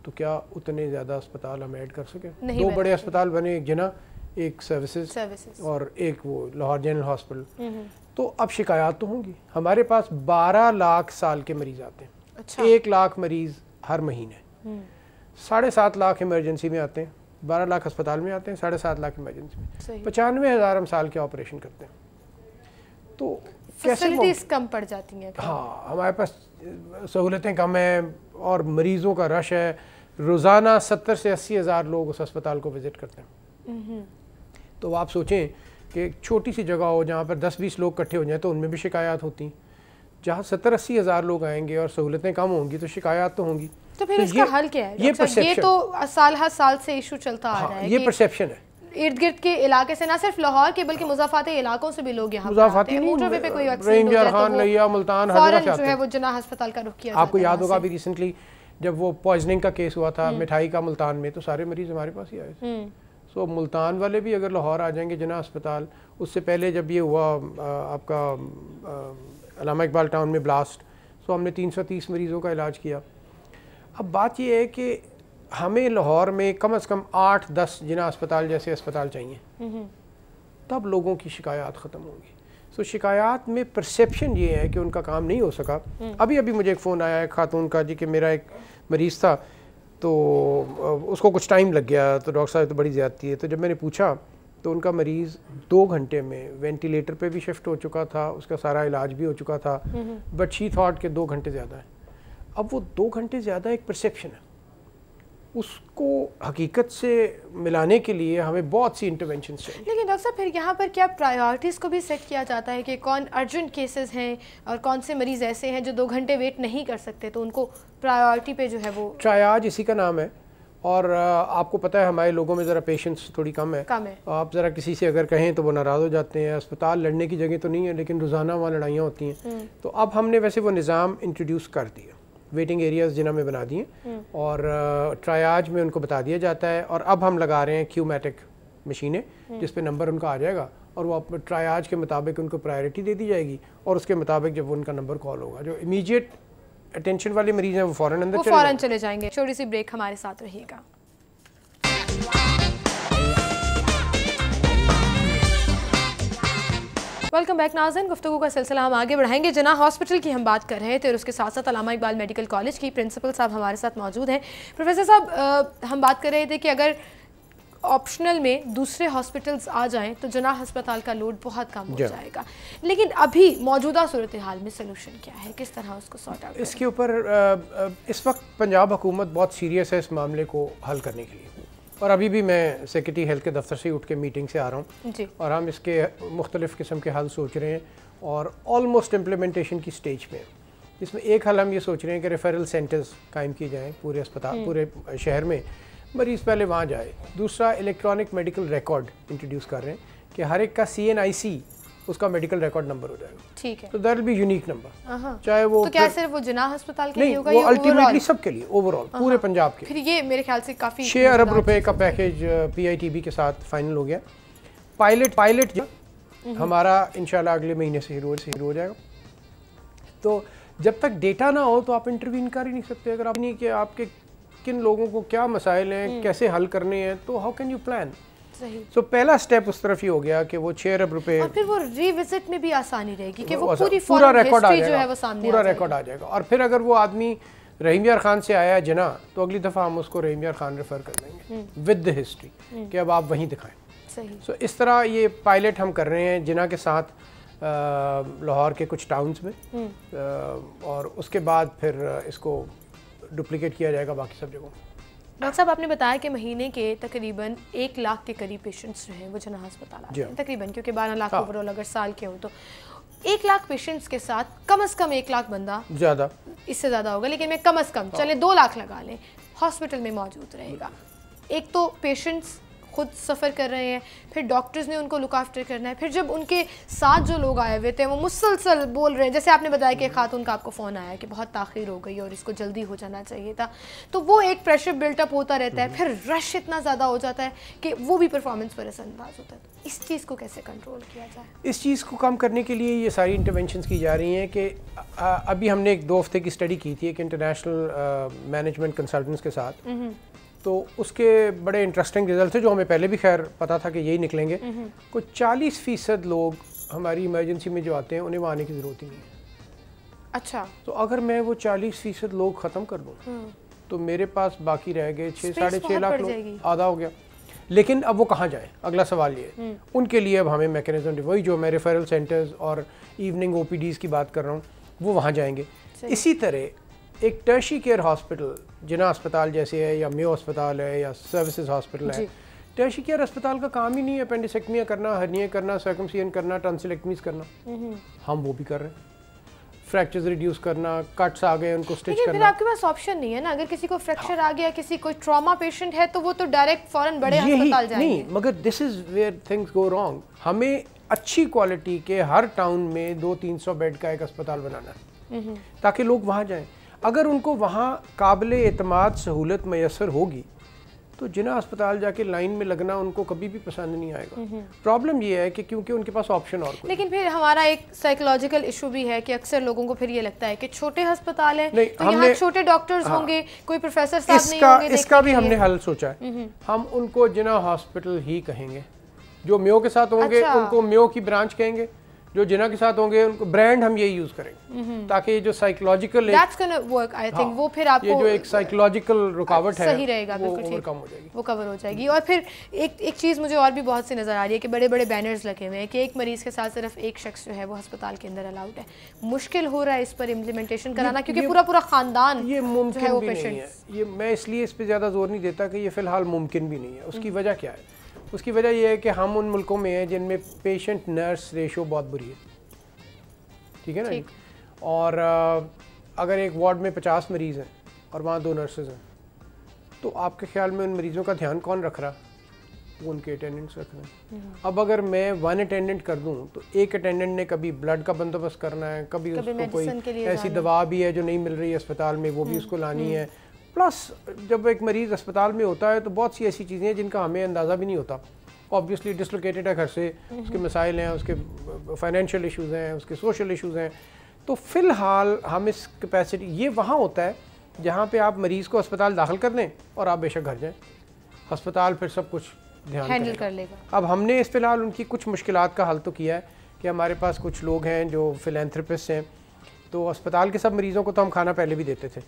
तो क्या उतने ज़्यादा अस्पताल हम ऐड कर सके? 2 बड़े अस्पताल बने, एक जिना, एक सर्विसेज और एक वो लाहौर जनरल हॉस्पिटल। तो अब शिकायत तो होंगी। हमारे पास 12 लाख साल के मरीज़ आते हैं। अच्छा। 1 लाख मरीज़ हर महीने, 7.5 लाख इमरजेंसी में आते हैं, 12 लाख अस्पताल में आते हैं, 7.5 लाख इमरजेंसी में, 95,000 हम साल के ऑपरेशन करते हैं। तो फैसिलिटीज कम पड़ जाती हैं। हाँ, हमारे पास सहूलतें कम हैं और मरीज़ों का रश है। रोज़ाना 70 से 80 हज़ार लोग उस अस्पताल को विज़िट करते हैं। तो आप सोचें कि एक छोटी सी जगह हो जहाँ पर 10-20 लोग इकट्ठे हो जाएँ तो उनमें भी शिकायत होती। जहाँ 70-80 हज़ार लोग आएंगे और सहूलतें कम होंगी तो शिकायत तो होंगी। तो फिर इसका हल क्या है? ये तो साल हर साल से इशू चलता आ रहा है। ये परसेप्शन है। इर्द गिर्द के इलाके से, ना सिर्फ लाहौर के बल्कि मुज़ाफ़ाती इलाकों से भी लोग यहाँ आते हैं। मोटरवे पे कोई एक्सीडेंट हो जाए तो मुल्तान फौरन जो है वो जिन्ना अस्पताल का रुख किया जाता है। आपको याद होगा अभी रिसेंटली जब वो पॉइजनिंग का केस हुआ था मिठाई का मुल्तान में, तो सारे मरीज हमारे पास ही आए थे। सो मुल्तान वाले भी अगर लाहौर आ जाएंगे जिन्ना अस्पताल, उससे पहले जब ये हुआ आपका अल्लामा इकबाल टाउन में ब्लास्ट, सो हमने 330 मरीज़ों का इलाज किया। अब बात ये है कि हमें लाहौर में कम से कम 8-10 जिन्ना अस्पताल जैसे अस्पताल चाहिए, तब लोगों की शिकायत ख़त्म होंगी। सो शिकायत में परसेप्शन ये है कि उनका काम नहीं हो सका। अभी अभी मुझे एक फ़ोन आया है खातून का जी कि मेरा एक मरीज़ था तो उसको कुछ टाइम लग गया, तो डॉक्टर साहब तो बड़ी ज़्यादती है। तो जब मैंने पूछा तो उनका मरीज़ 2 घंटे में वेंटिलेटर पे भी शिफ्ट हो चुका था, उसका सारा इलाज भी हो चुका था, बट शी थॉट के 2 घंटे ज़्यादा है। अब वो 2 घंटे ज़्यादा एक परसेप्शन है, उसको हकीकत से मिलाने के लिए हमें बहुत सी इंटरवेंशन चाहिए। लेकिन डॉक्टर साहब फिर यहाँ पर क्या प्रायोरिटीज़ को भी सेट किया जाता है कि कौन अर्जेंट केसेस हैं और कौन से मरीज़ ऐसे हैं जो 2 घंटे वेट नहीं कर सकते, तो उनको प्रायोरिटी पे जो है वो ट्रायाज इसी का नाम है। और आपको पता है हमारे लोगों में ज़रा पेशेंस थोड़ी कम है। आप ज़रा किसी से अगर कहें तो वो नाराज़ हो जाते हैं। अस्पताल लड़ने की जगह तो नहीं है, लेकिन रोज़ाना वहाँ लड़ाइयाँ होती हैं। तो अब हमने वैसे वो निज़ाम इंट्रोड्यूस कर दिया, वेटिंग एरियाज़ जिन्हें में बना दिए और ट्रायाज में उनको बता दिया जाता है। और अब हम लगा रहे हैं क्यूमैटिक मशीनें जिस पे नंबर उनका आ जाएगा और वो ट्रायाज के मुताबिक उनको प्रायोरिटी दे दी जाएगी और उसके मुताबिक जब उनका नंबर कॉल होगा, जो इमीडिएट अटेंशन वाले मरीज हैं वो फ़ौरन अंदर चले जाएंगे। छोटी सी ब्रेक, हमारे साथ रहिएगा। वेलकम बैक नाज़रीन, गुफ्तगू का सिलसिला हम आगे बढ़ाएंगे। जिन्ना हॉस्पिटल की हम बात कर रहे थे और उसके साथ साथ अल्लामा इकबाल मेडिकल कॉलेज की प्रिंसिपल साहब हमारे साथ मौजूद हैं। प्रोफेसर साहब, हम बात कर रहे थे कि अगर ऑप्शनल में दूसरे हॉस्पिटल्स आ जाएं तो जिन्ना अस्पताल का लोड बहुत कम हो जाएगा, लेकिन अभी मौजूदा सूरत हाल में सोल्यूशन क्या है, किस तरह उसको सॉर्ट आउट? इसके ऊपर इस वक्त पंजाब हुकूमत बहुत सीरियस है इस मामले को हल करने के लिए, और अभी भी मैं सेक्रेटरी हेल्थ के दफ्तर से उठ के मीटिंग से आ रहा हूँ और हम इसके मुख्तलिफ़ किस्म के हल सोच रहे हैं और ऑलमोस्ट इम्प्लीमेंटेशन की स्टेज पे, जिसमें एक हल हम ये सोच रहे हैं कि रेफरल सेंटर्स कायम किए जाएँ पूरे अस्पताल पूरे शहर में, मरीज़ पहले वहाँ जाए। दूसरा, इलेक्ट्रॉनिक मेडिकल रिकॉर्ड इंट्रोड्यूस कर रहे हैं कि हर एक का CNIC उसका मेडिकल रिकॉर्ड नंबर हो जाएगा। ठीक है, तो that will be unique number, चाहे वो तो क्या सिर्फ वो जिन्ना अस्पताल के लिए होगा, वो अल्टीमेटली सबके लिए ओवरऑल पूरे पंजाब के। फिर ये मेरे ख्याल से काफ़ी 6 अरब रुपए का पैकेज PITB के साथ फाइनल हो गया। पायलट हमारा इंशाल्लाह अगले महीने से शुरू हो जाएगा। तो जब तक डेटा ना हो तो आप इंटरवीन कर ही नहीं सकते। अगर आप नहीं कि आपके किन लोगों को क्या मसाइल हैं, कैसे हल करने हैं, तो हाउ कैन यू प्लान। सो पहला स्टेप उस तरफ ही हो गया कि वो 6 अरब रुपए, और फिर वो रिविजिट में भी आसानी रहेगी कि वो पूरा रिकॉर्ड आ जो है वो सामने पूरा रिकॉर्ड आ जाएगा। और फिर अगर वो आदमी रहीम यार खान से आया है जिन्ना, तो अगली दफ़ा हम उसको रहीम यार खान रेफर कर देंगे विद द हिस्ट्री कि अब आप वहीं दिखाएं। सो इस तरह ये पायलट हम कर रहे हैं जिन्ना के साथ लाहौर के कुछ टाउन्स में, और उसके बाद फिर इसको डुप्लीकेट किया जाएगा बाकी सब जगहों। डॉक्टर साहब, आपने बताया कि महीने के तकरीबन 1 लाख के करीब पेशेंट्स जो हैं वो जिन्ना अस्पताल आते हैं तकरीबन, क्योंकि 12 लाख ओवरऑल अगर साल के हों तो 1 लाख पेशेंट्स के साथ कम से कम 1 लाख बंदा, ज़्यादा इससे ज़्यादा होगा, लेकिन मैं कम से कम चले 2 लाख लगा लें, हॉस्पिटल में मौजूद रहेगा। एक तो पेशेंट्स खुद सफ़र कर रहे हैं, फिर डॉक्टर्स ने उनको लुक आफ्टर करना है, फिर जब उनके साथ जो लोग आए हुए थे वो मुसलसल बोल रहे हैं, जैसे आपने बताया कि खातून का आपको फ़ोन आया कि बहुत ताख़ीर हो गई और इसको जल्दी हो जाना चाहिए था, तो वो एक प्रेशर बिल्टअप होता रहता है, फिर रश इतना ज़्यादा हो जाता है कि वो भी परफॉर्मेंस पर असरअंदाज होता है। तो इस चीज़ को कैसे कंट्रोल किया जाए? इस चीज़ को कम करने के लिए ये सारी इंटरवेंशंस की जा रही हैं कि अभी हमने एक 2 हफ्ते की स्टडी की थी एक इंटरनेशनल मैनेजमेंट कंसल्टेंट्स के साथ, तो उसके बड़े इंटरेस्टिंग रिजल्ट थे जो हमें पहले भी खैर पता था कि यही निकलेंगे। कुछ 40% लोग हमारी इमरजेंसी में जो आते हैं उन्हें वहाँ आने की ज़रूरत ही नहीं है। अच्छा, तो अगर मैं वो 40% लोग ख़त्म कर दूँ तो मेरे पास बाकी रह गए 6-6.5 लाख लोग, आधा हो गया। लेकिन अब वो कहाँ जाए, अगला सवाल ये उनके लिए अब हमें मैकेनिज्म, वही जो मैं रेफरल सेंटर्स और इवनिंग OPDs की बात कर रहा हूँ वो वहाँ जाएंगे। इसी तरह एक टर्शी केयर हॉस्पिटल जिन्ना अस्पताल जैसे है या मेयो अस्पताल है या सर्विसेज हॉस्पिटल है, टर्शी केयर अस्पताल का काम ही नहीं है अपेंडिसेक्टमियाँ करना, हर्निया करना, सर्कमसिजन करना, टॉन्सिलेक्टमीज करना, हम वो भी कर रहे हैं। फ्रैक्चर्स रिड्यूस करना, कट्स आ गए उनको स्टिच लेकिन करना। फिर आपके पास ऑप्शन नहीं है ना, अगर किसी को फ्रैक्चर आ गया, किसी कोई ट्रॉमा पेशेंट है तो वो तो डायरेक्ट फौरन बड़े अस्पताल जाएंगे। नहीं, मगर this is where things go wrong. हमें अच्छी क्वालिटी के हर टाउन में 200-300 बेड का एक अस्पताल बनाना है ताकि लोग वहाँ जाएं। अगर उनको वहाँ काबिल एतमाद सहूलत मैसर होगी तो जिना अस्पताल जाके लाइन में लगना उनको कभी भी पसंद नहीं आएगा। प्रॉब्लम ये है कि क्योंकि उनके पास ऑप्शन और कोई। लेकिन फिर हमारा एक साइकोलॉजिकल इशू भी है कि अक्सर लोगों को फिर ये लगता है कि छोटे अस्पताल है तो यहाँ छोटे डॉक्टर्स होंगे, कोई प्रोफेसर साहब नहीं होंगे। इसका भी हमने हल सोचा है। हम उनको जिना हॉस्पिटल ही कहेंगे। जो म्यो के साथ होंगे उनको म्यो की ब्रांच कहेंगे, जो जिना के साथ होंगे उनको ब्रांड हम यही यूज करेंगे ताकि ये जो साइकोलॉजिकल वर्क आई थिंक वो फिर आपको ये जो एक साइकोलॉजिकल रुकावट है सही रहेगा, बिल्कुल ठीक, कम हो जाएगी, वो कवर हो जाएगी। और फिर एक चीज़ मुझे और भी बहुत सी नज़र आ रही है कि बड़े बड़े बैनर्स लगे हुए हैं कि एक मरीज के साथ सिर्फ एक शख्स जो है वो अस्पताल के अंदर अलाउड है। मुश्किल हो रहा है इस पर इम्प्लीमेंटेशन कराना क्योंकि पूरा खानदान ये मुमकिन भी नहीं है। ये मैं इसलिए इस पर ज़्यादा जोर नहीं देता कि ये फिलहाल मुमकिन भी नहीं है। उसकी वजह क्या है? उसकी वजह यह है कि हम उन मुल्कों में हैं जिनमें पेशेंट नर्स रेशो बहुत बुरी है, ठीक है ना। और अगर एक वार्ड में 50 मरीज़ हैं और वहाँ 2 नर्सेज हैं तो आपके ख्याल में उन मरीज़ों का ध्यान कौन रख रहा? वो उनके अटेंडेंट्स रख रहे हैं। अब अगर मैं 1 अटेंडेंट कर दूं तो एक अटेंडेंट ने कभी ब्लड का बंदोबस्त करना है, कभी उसको कोई ऐसी दवा भी है जो नहीं मिल रही है अस्पताल में, वो भी उसको लानी है। प्लस जब एक मरीज़ अस्पताल में होता है तो बहुत सी ऐसी चीज़ें हैं जिनका हमें अंदाज़ा भी नहीं होता। ऑब्वियसली डिसलोकेटेड है घर से, उसके मसाइल हैं, उसके फाइनेंशियल इश्यूज़ हैं, उसके सोशल इश्यूज़ हैं। तो फ़िलहाल हम इस कैपेसिटी, ये वहाँ होता है जहाँ पे आप मरीज़ को अस्पताल दाखिल कर दें और आप बेशक घर जाएं, अस्पताल फिर सब कुछ ध्यान हैंडल कर लेगा। अब हमने इस फ़िलहाल उनकी कुछ मुश्किलात का हल तो किया है कि हमारे पास कुछ लोग हैं जो फिलैंथ्रोपिस्ट हैं, तो अस्पताल के सब मरीज़ों को तो हम खाना पहले भी देते थे।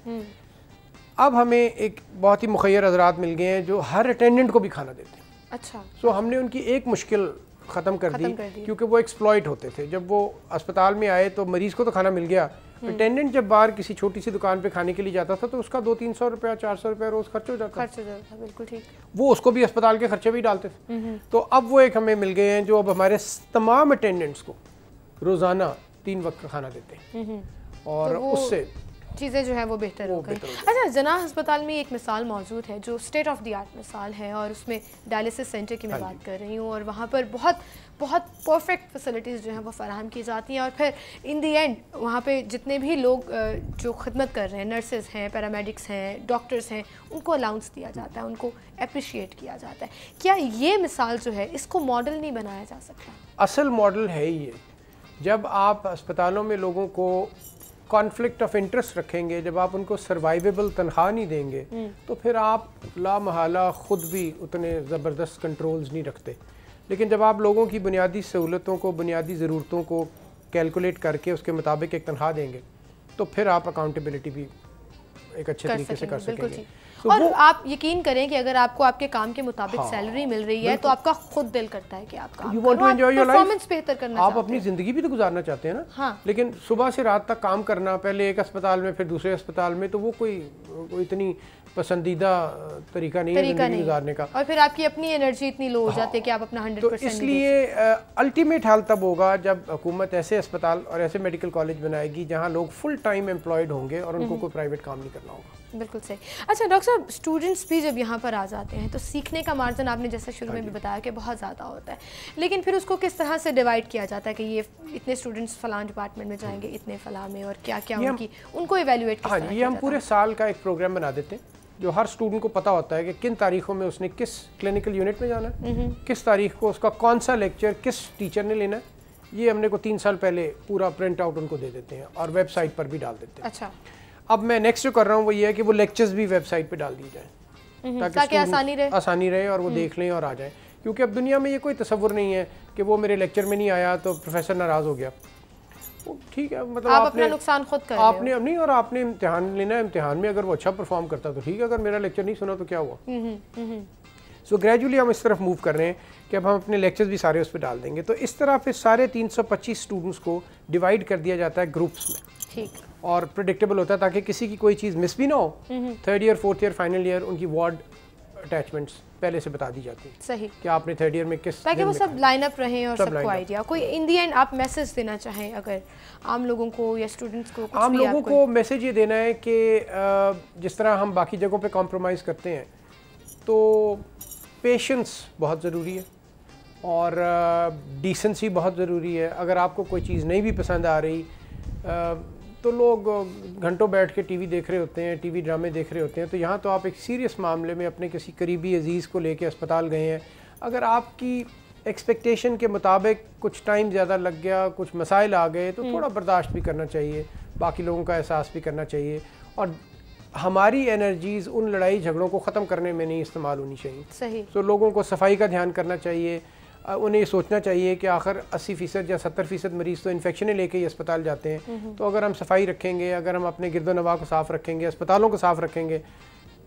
अब हमें एक बहुत ही मुखय्यर हज़रात मिल गए हैं जो हर अटेंडेंट को भी खाना देते हैं। अच्छा। सो हमने उनकी एक मुश्किल ख़त्म कर दी क्योंकि वो एक्सप्लॉइट होते थे। जब वो अस्पताल में आए तो मरीज़ को तो खाना मिल गया, अटेंडेंट जब बाहर किसी छोटी सी दुकान पे खाने के लिए जाता था तो उसका 200-300 रुपया 400 रुपया रोज़ खर्च हो जाता था। बिल्कुल ठीक। वो उसको भी अस्पताल के खर्चे भी डालते थे। तो अब वो एक हमें मिल गए हैं जो अब हमारे तमाम अटेंडेंट्स को रोज़ाना 3 वक्त का खाना देते हैं और उससे चीज़ें जो है वो बेहतर हो गई। अच्छा, जनाह अस्पताल में एक मिसाल मौजूद है जो स्टेट ऑफ द आर्ट मिसाल है और उसमें डायलिसिस सेंटर की मैं बात कर रही हूँ और वहाँ पर बहुत परफेक्ट फैसिलिटीज़ जो हैं वो फराहम की जाती हैं और फिर इन दी एंड वहाँ पे जितने भी लोग जो खिदमत कर रहे हैं, नर्सेज हैं, पैरामेडिक्स हैं, डॉक्टर्स हैं, उनको अलाउंस दिया जाता है, उनको अप्रिशिएट किया जाता है। क्या ये मिसाल जो है इसको मॉडल नहीं बनाया जा सकता? असल मॉडल है ही ये। जब आप अस्पतालों में लोगों को कॉन्फ्लिक्ट ऑफ इंटरेस्ट रखेंगे, जब आप उनको सर्वाइवेबल तनख्वाह नहीं देंगे तो फिर आप लामहला ख़ुद भी उतने ज़बरदस्त कंट्रोल्स नहीं रखते। लेकिन जब आप लोगों की बुनियादी सहूलतों को, बुनियादी ज़रूरतों को कैलकुलेट करके उसके मुताबिक एक तनख्वाह देंगे तो फिर आप अकाउंटेबिलिटी भी एक अच्छे तरीके से कर सकेंगे। तो और आप यकीन करें कि अगर आपको आपके काम के मुताबिक सैलरी मिल रही है तो आपका खुद दिल करता है कि आप काम करो, परफॉर्मेंस बेहतर करना, आप अपनी ज़िंदगी भी तो गुजारना चाहते हैं ना। हाँ। लेकिन सुबह से रात तक काम करना, पहले एक अस्पताल में फिर दूसरे अस्पताल में, तो वो कोई इतनी पसंदीदा तरीका नहीं है ज़िंदगी गुजारने का। और फिर आपकी अपनी एनर्जी इतनी लो हो जाती है कि आप अपना 100%। तो इसलिए अल्टीमेट हाल तब होगा जब हुकूमत ऐसे अस्पताल और ऐसे मेडिकल कॉलेज बनाएगी जहाँ लोग फुल टाइम एम्प्लॉयड होंगे और उनको कोई प्राइवेट काम नहीं करना होगा। बिल्कुल सही। अच्छा डॉक्टर साहब, स्टूडेंट्स भी जब यहाँ पर आ जाते हैं तो सीखने का मार्जिन आपने जैसे शुरू में भी बताया कि बहुत ज़्यादा होता है, लेकिन फिर उसको किस तरह से डिवाइड किया जाता है कि ये इतने स्टूडेंट्स फलां डिपार्टमेंट में जाएंगे, इतने फलां में, और क्या क्या उनको इवेल्युएट? हाँ, ये हम पूरे साल का एक प्रोग्राम बना देते हैं जो हर स्टूडेंट को पता होता है कि किन तारीखों में उसने किस क्लिनिकल यूनिट में जाना है, किस तारीख को उसका कौन सा लेक्चर किस टीचर ने लेना है। ये हमने को 3 साल पहले पूरा प्रिंट आउट उनको दे देते हैं और वेबसाइट पर भी डाल देते हैं। अच्छा। अब मैं नेक्स्ट जो कर रहा हूँ वो ये है कि वो लेक्चर्स भी वेबसाइट पे डाल दिए जाएँ ताकि आसानी रहे और वो देख लें और आ जाएं। क्योंकि अब दुनिया में ये कोई तसव्वुर नहीं है कि वो मेरे लेक्चर में नहीं आया तो प्रोफेसर नाराज़ हो गया। ठीक है, मतलब आप अपना नुकसान खुद कर रहे हो। आपने नहीं, और आपने इम्तिहान लेना है, इम्तिहान में अगर वो अच्छा परफॉर्म करता तो ठीक है, अगर मेरा लेक्चर नहीं सुना तो क्या हुआ। सो ग्रेजुअली हम इस तरफ मूव कर रहे हैं कि अब हम अपने लेक्चर्स भी सारे उस पर डाल देंगे। तो इस तरह फिर सारे 325 स्टूडेंट्स को डिवाइड कर दिया जाता है ग्रुप्स में। ठीक। और प्रेडिक्टेबल होता है ताकि किसी की कोई चीज़ मिस भी ना हो। 3rd year 4th year final year उनकी वार्ड अटैचमेंट्स पहले से बता दी जाती हैं सही कि आपने थर्ड ईयर में किस ताकि वो सब लाइन अप रहें और सब सबको line up। आइडिया। कोई इन दी एंड आप मैसेज देना चाहें अगर आम लोगों को या स्टूडेंट्स को, कुछ आम भी लोगों आपको- को मैसेज ये देना है कि जिस तरह हम बाकी जगहों पे कॉम्प्रोमाइज़ करते हैं तो पेशेंस बहुत ज़रूरी है और डिसेंसी बहुत ज़रूरी है। अगर आपको कोई चीज़ नहीं भी पसंद आ रही तो लोग घंटों बैठ के टीवी देख रहे होते हैं, टीवी ड्रामे देख रहे होते हैं, तो यहाँ तो आप एक सीरियस मामले में अपने किसी करीबी अजीज़ को लेके अस्पताल गए हैं, अगर आपकी एक्सपेक्टेशन के मुताबिक कुछ टाइम ज़्यादा लग गया, कुछ मसाइल आ गए, तो थोड़ा बर्दाश्त भी करना चाहिए, बाकी लोगों का एहसास भी करना चाहिए और हमारी एनर्जीज़ उन लड़ाई झगड़ों को ख़त्म करने में नहीं इस्तेमाल होनी चाहिए। सही। तो लोगों को सफाई का ध्यान करना चाहिए, उन्हें ये सोचना चाहिए कि आखिर 80% या 70% मरीज़ तो इन्फेक्शनें लेके ही अस्पताल जाते हैं, तो अगर हम सफाई रखेंगे, अगर हम अपने गिरदोनवा को साफ़ रखेंगे, अस्पतालों को साफ़ रखेंगे,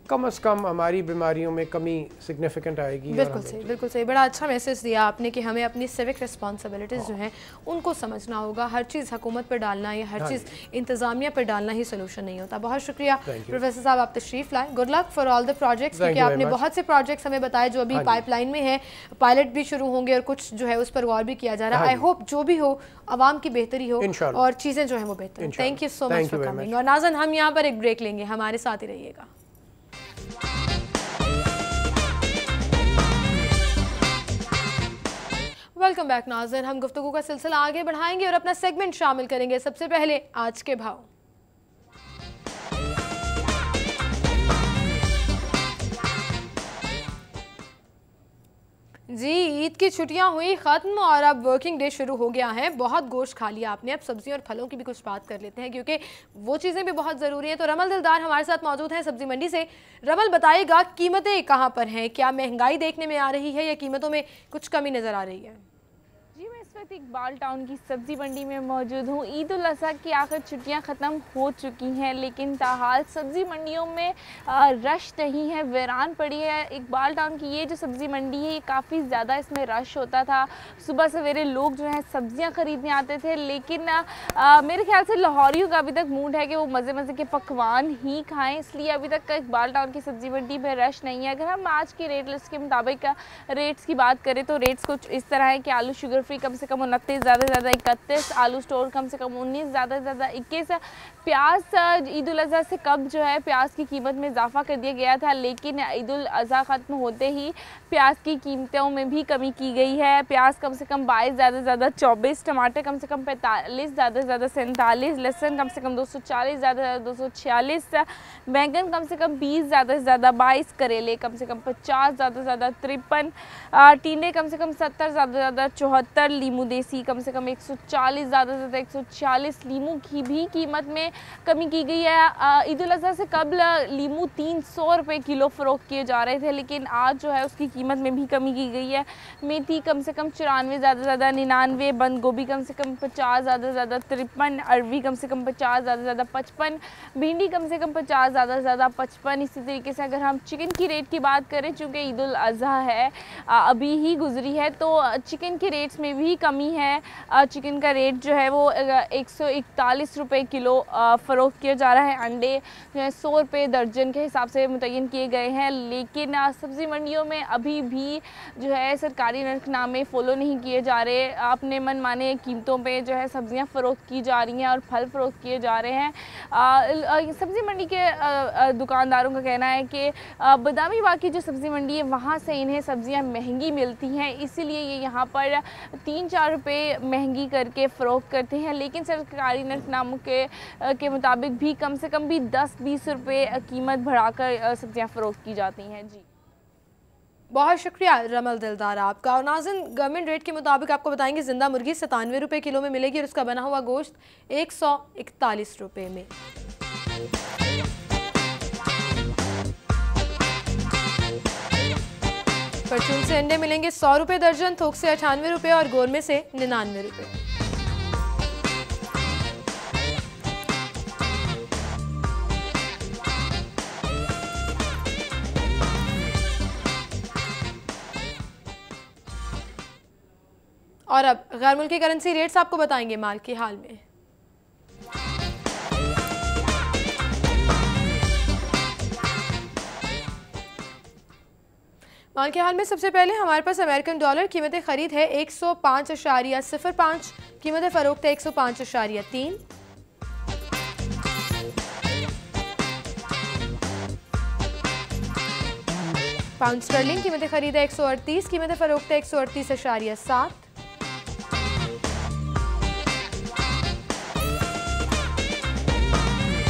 कम से कम हमारी बीमारियों में कमी सिग्निफिकेंट आएगी। बिल्कुल सही, बिल्कुल सही। बड़ा अच्छा मैसेज दिया आपने कि हमें अपनी सिविक रिस्पॉन्सिबिलिटीज़ जो हैं उनको समझना होगा। हर चीज़ हुकूमत पर डालना या हर चीज़ इंतज़ामिया पर डालना ही सोल्यूशन नहीं होता। बहुत शुक्रिया प्रोफेसर साहब, आप तशरीफ़ लाए। Good luck for all the projects, क्योंकि आपने बहुत से प्रोजेक्ट्स हमें बताए जो अभी पाइपलाइन में है, पायलट भी शुरू होंगे और कुछ जो है उस पर गौर भी किया जा रहा है। आई होप जो भी हो आवाम की बेहतरी हो और चीज़ें जो है वो बेहतर। Thank you so much for coming. और नाज़न, हम यहाँ पर एक ब्रेक लेंगे, हमारे साथ ही रहिएगा। वेलकम बैक नाज़रीन, हम गुफ्तगू का सिलसिला आगे बढ़ाएंगे और अपना सेगमेंट शामिल करेंगे। सबसे पहले आज के भाव। जी, ईद की छुट्टियां हुई ख़त्म और अब वर्किंग डे शुरू हो गया है। बहुत गोश्त खा लिया आपने, अब सब्जियों और फलों की भी कुछ बात कर लेते हैं क्योंकि वो चीज़ें भी बहुत ज़रूरी हैं। तो रमल दिलदार हमारे साथ मौजूद हैं सब्जी मंडी से। रमल, बताइएगा कीमतें कहाँ पर हैं? क्या महंगाई देखने में आ रही है या कीमतों में कुछ कमी नज़र आ रही है? जी, मैं इस वक्त इकबाल टाउन की सब्ज़ी मंडी में मौजूद हूँ। ईद उल अज़हा की आखिर छुट्टियाँ ख़त्म हो चुकी हैं, लेकिन ताहाल सब्ज़ी मंडियों में रश नहीं है, वीरान पड़ी है। इकबाल टाउन की ये जो सब्ज़ी मंडी है, ये काफ़ी ज़्यादा इसमें रश होता था। सुबह सवेरे लोग जो हैं सब्ज़ियाँ ख़रीदने आते थे, लेकिन मेरे ख्याल से लाहौरियों का अभी तक मूड है कि वो मज़े मज़े के पकवान ही खाएँ, इसलिए अभी तक इकबाल टाउन की सब्ज़ी मंडी में रश नहीं है। अगर हम आज की रेट लिस्ट के मुताबिक रेट्स की बात करें तो रेट्स कुछ इस तरह है कि आलू शुगर फ्री कम से कम 29, ज़्यादा से ज़्यादा 31, आलू स्टोर कम से कम 19, ज़्यादा से ज़्यादा 21। प्याज ईद उल अज़हा से कब जो है प्याज की कीमत में इजाफा कर दिया गया था, लेकिन ईद उल अज़हा ख़त्म होते ही प्याज की कीमतों में भी कमी की गई है। प्याज कम से कम 22, ज़्यादा से ज़्यादा 24, टमाटर कम से कम 45, ज़्यादा से ज़्यादा 47, लहसुन कम से कम 240, ज़्यादा से ज़्यादा 246, बैंगन कम से कम 20, ज़्यादा से ज़्यादा 22, करेले कम से कम 50, ज़्यादा से ज़्यादा 53, टींडे कम से कम 70, ज़्यादा से ज़्यादा 74, लीमू देसी कम से कम 140, ज़्यादा से ज़्यादा 146। लीमू की भी कीमत में कमी की गई है। ईद उल अज़हा से कबल लीमू 300 रुपये किलो फ़रोख्त किए जा रहे थे, लेकिन आज जो है उसकी कीमत में भी कमी की गई है। मेथी कम से कम 94, ज़्यादा से ज़्यादा 99, बंद गोभी कम से कम 50, ज़्यादा से ज़्यादा 53, अरवी कम से कम 50, ज़्यादा से ज़्यादा 55, भिंडी कम से कम 50, ज़्यादा से ज़्यादा 55। इसी तरीके से अगर हम चिकन की रेट की बात करें, चूँकि ईद उल अज़हा है अभी ही गुजरी है, तो चिकन के रेट्स में भी कमी है। चिकन का रेट जो है वो 141 रुपये किलो फ़रोख्त किया जा रहा है। अंडे जो है 100 रुपये दर्जन के हिसाब से मुतय्यन किए गए हैं, लेकिन सब्ज़ी मंडियों में अभी भी जो है सरकारी नरखनामे फ़ॉलो नहीं किए जा रहे। अपने मन माने कीमतों पे जो है सब्ज़ियाँ फ़रोख्त की जा रही हैं और फल फ़रोख्त किए जा रहे हैं। सब्ज़ी मंडी के दुकानदारों का कहना है कि बदामी बाग की जो सब्ज़ी मंडी है वहाँ से इन्हें सब्ज़ियाँ महंगी मिलती हैं, इसीलिए ये यहाँ पर 3-4 रुपये महंगी करके फ़रोख्त करते हैं, लेकिन सरकारी नरखनामों के मुताबिक भी कम से कम भी 10-20 रुपये कीमत बढ़ाकर सब्ज़ियाँ फ़रोख्त की जाती हैं। जी, बहुत शुक्रिया रमल दिलदार आपका। और नाज़रीन, गवर्नमेंट रेट के मुताबिक आपको बताएंगे ज़िंदा मुर्गी 97 रुपये किलो में मिलेगी और उसका बना हुआ गोश्त 141 रुपये में। परचून से अंडे मिलेंगे 100 रुपये दर्जन, थोक से 98 रुपये और गोरमे से 99 रुपये। और अब गैर मुल्की करेंसी रेट्स आपको बताएंगे माल के हाल में। माल के हाल में सबसे पहले हमारे पास अमेरिकन डॉलर कीमत ख़रीद है 105.05, कीमत फ़रोख्त है 105.3। पाउंड स्टर्लिंग कीमत ख़रीद है 138, कीमत फ़रोख्त है 138.7।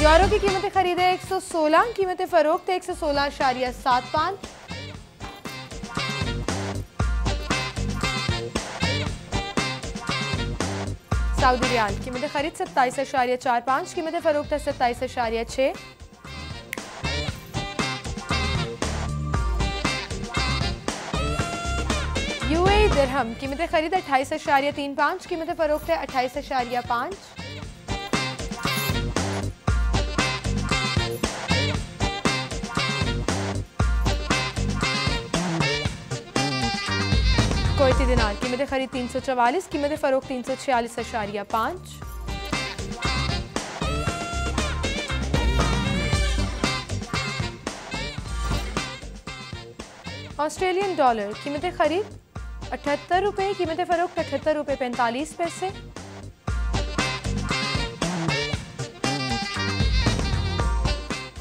यूरो की कीमत ख़रीद है 116, कीमत फ़रोख्त है 116.75। सऊदी रियाल कीमत ख़रीद 27.45, कीमत फ़रोख्त है 27.6। यूएई दिरहम कीमत ख़रीद 28.35, कीमत फ़रोख्त है 28.5। कुवैती दिनार कीमत ख़रीद 344, कीमत फ़रोख्त 346.5। ऑस्ट्रेलियन डॉलर कीमत ख़रीद 78 रुपये, कीमत फ़रोख्त 78 रुपये 45 पैसे।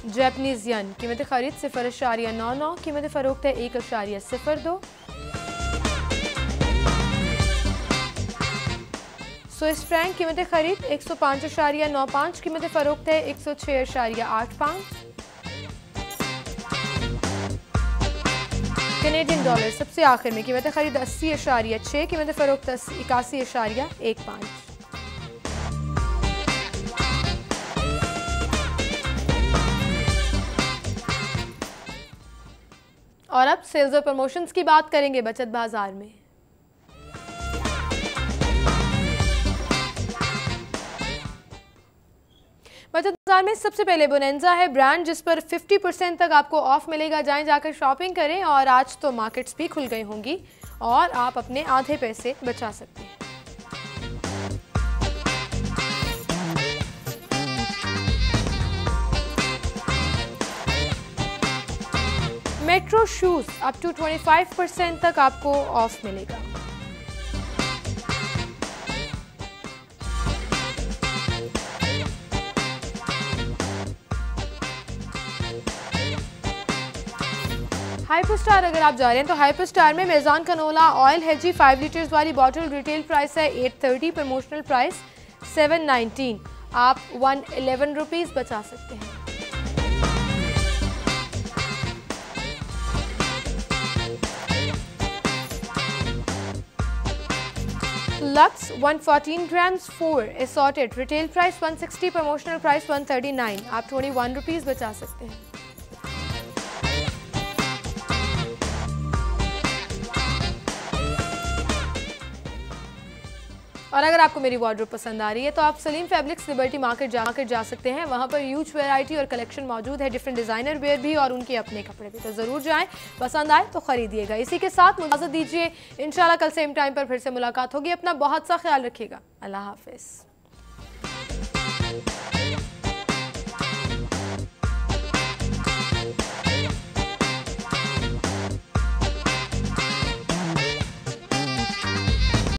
जापानीज़ येन कीमत ख़रीद 0.99, कीमत फ़रोख्त है 1.02। स्विस फ्रैंक कीमत ख़रीद 105.95, कीमत फ़रोख्त है 106.85। कैनेडियन डॉलर सबसे आखिर में कीमत ख़रीद 80.6, कीमत फ़रोख्त 81.15। और अब सेल्स और प्रमोशंस की बात करेंगे बचत बाजार में। बचत बाजार में सबसे पहले बोनेंजा है ब्रांड, जिस पर 50% तक आपको ऑफ मिलेगा। जाएं, जाकर शॉपिंग करें। और आज तो मार्केट्स भी खुल गई होंगी और आप अपने आधे पैसे बचा सकते हैं। मेट्रो शूज अप टू 25% तक आपको ऑफ मिलेगा। हाइपर स्टार अगर आप जा रहे हैं तो हाइपर स्टार में मेज़ान कनोला ऑयल है जी 5 लीटर्स वाली बॉटल, रिटेल प्राइस है 830, प्रमोशनल प्राइस 719। आप 111 रुपीज़ बचा सकते हैं। Lux 114 grams 4 assorted, retail price 160, promotional price 139। आप 21 रुपीज़ बचा सकते हैं। और अगर आपको मेरी वार्डरोब पसंद आ रही है तो आप सलीम फैब्रिक्स लिबर्टी मार्केट जा सकते हैं। वहाँ पर ह्यूज वैरायटी और कलेक्शन मौजूद है, डिफरेंट डिज़ाइनर वेयर भी और उनके अपने कपड़े भी। तो ज़रूर जाएं, पसंद आए तो ख़रीदिएगा। इसी के साथ इजाज़त दीजिए, इंशाल्लाह कल सेम टाइम पर फिर से मुलाकात होगी। अपना बहुत सा ख्याल रखिएगा। अल्लाह हाफ़िज़।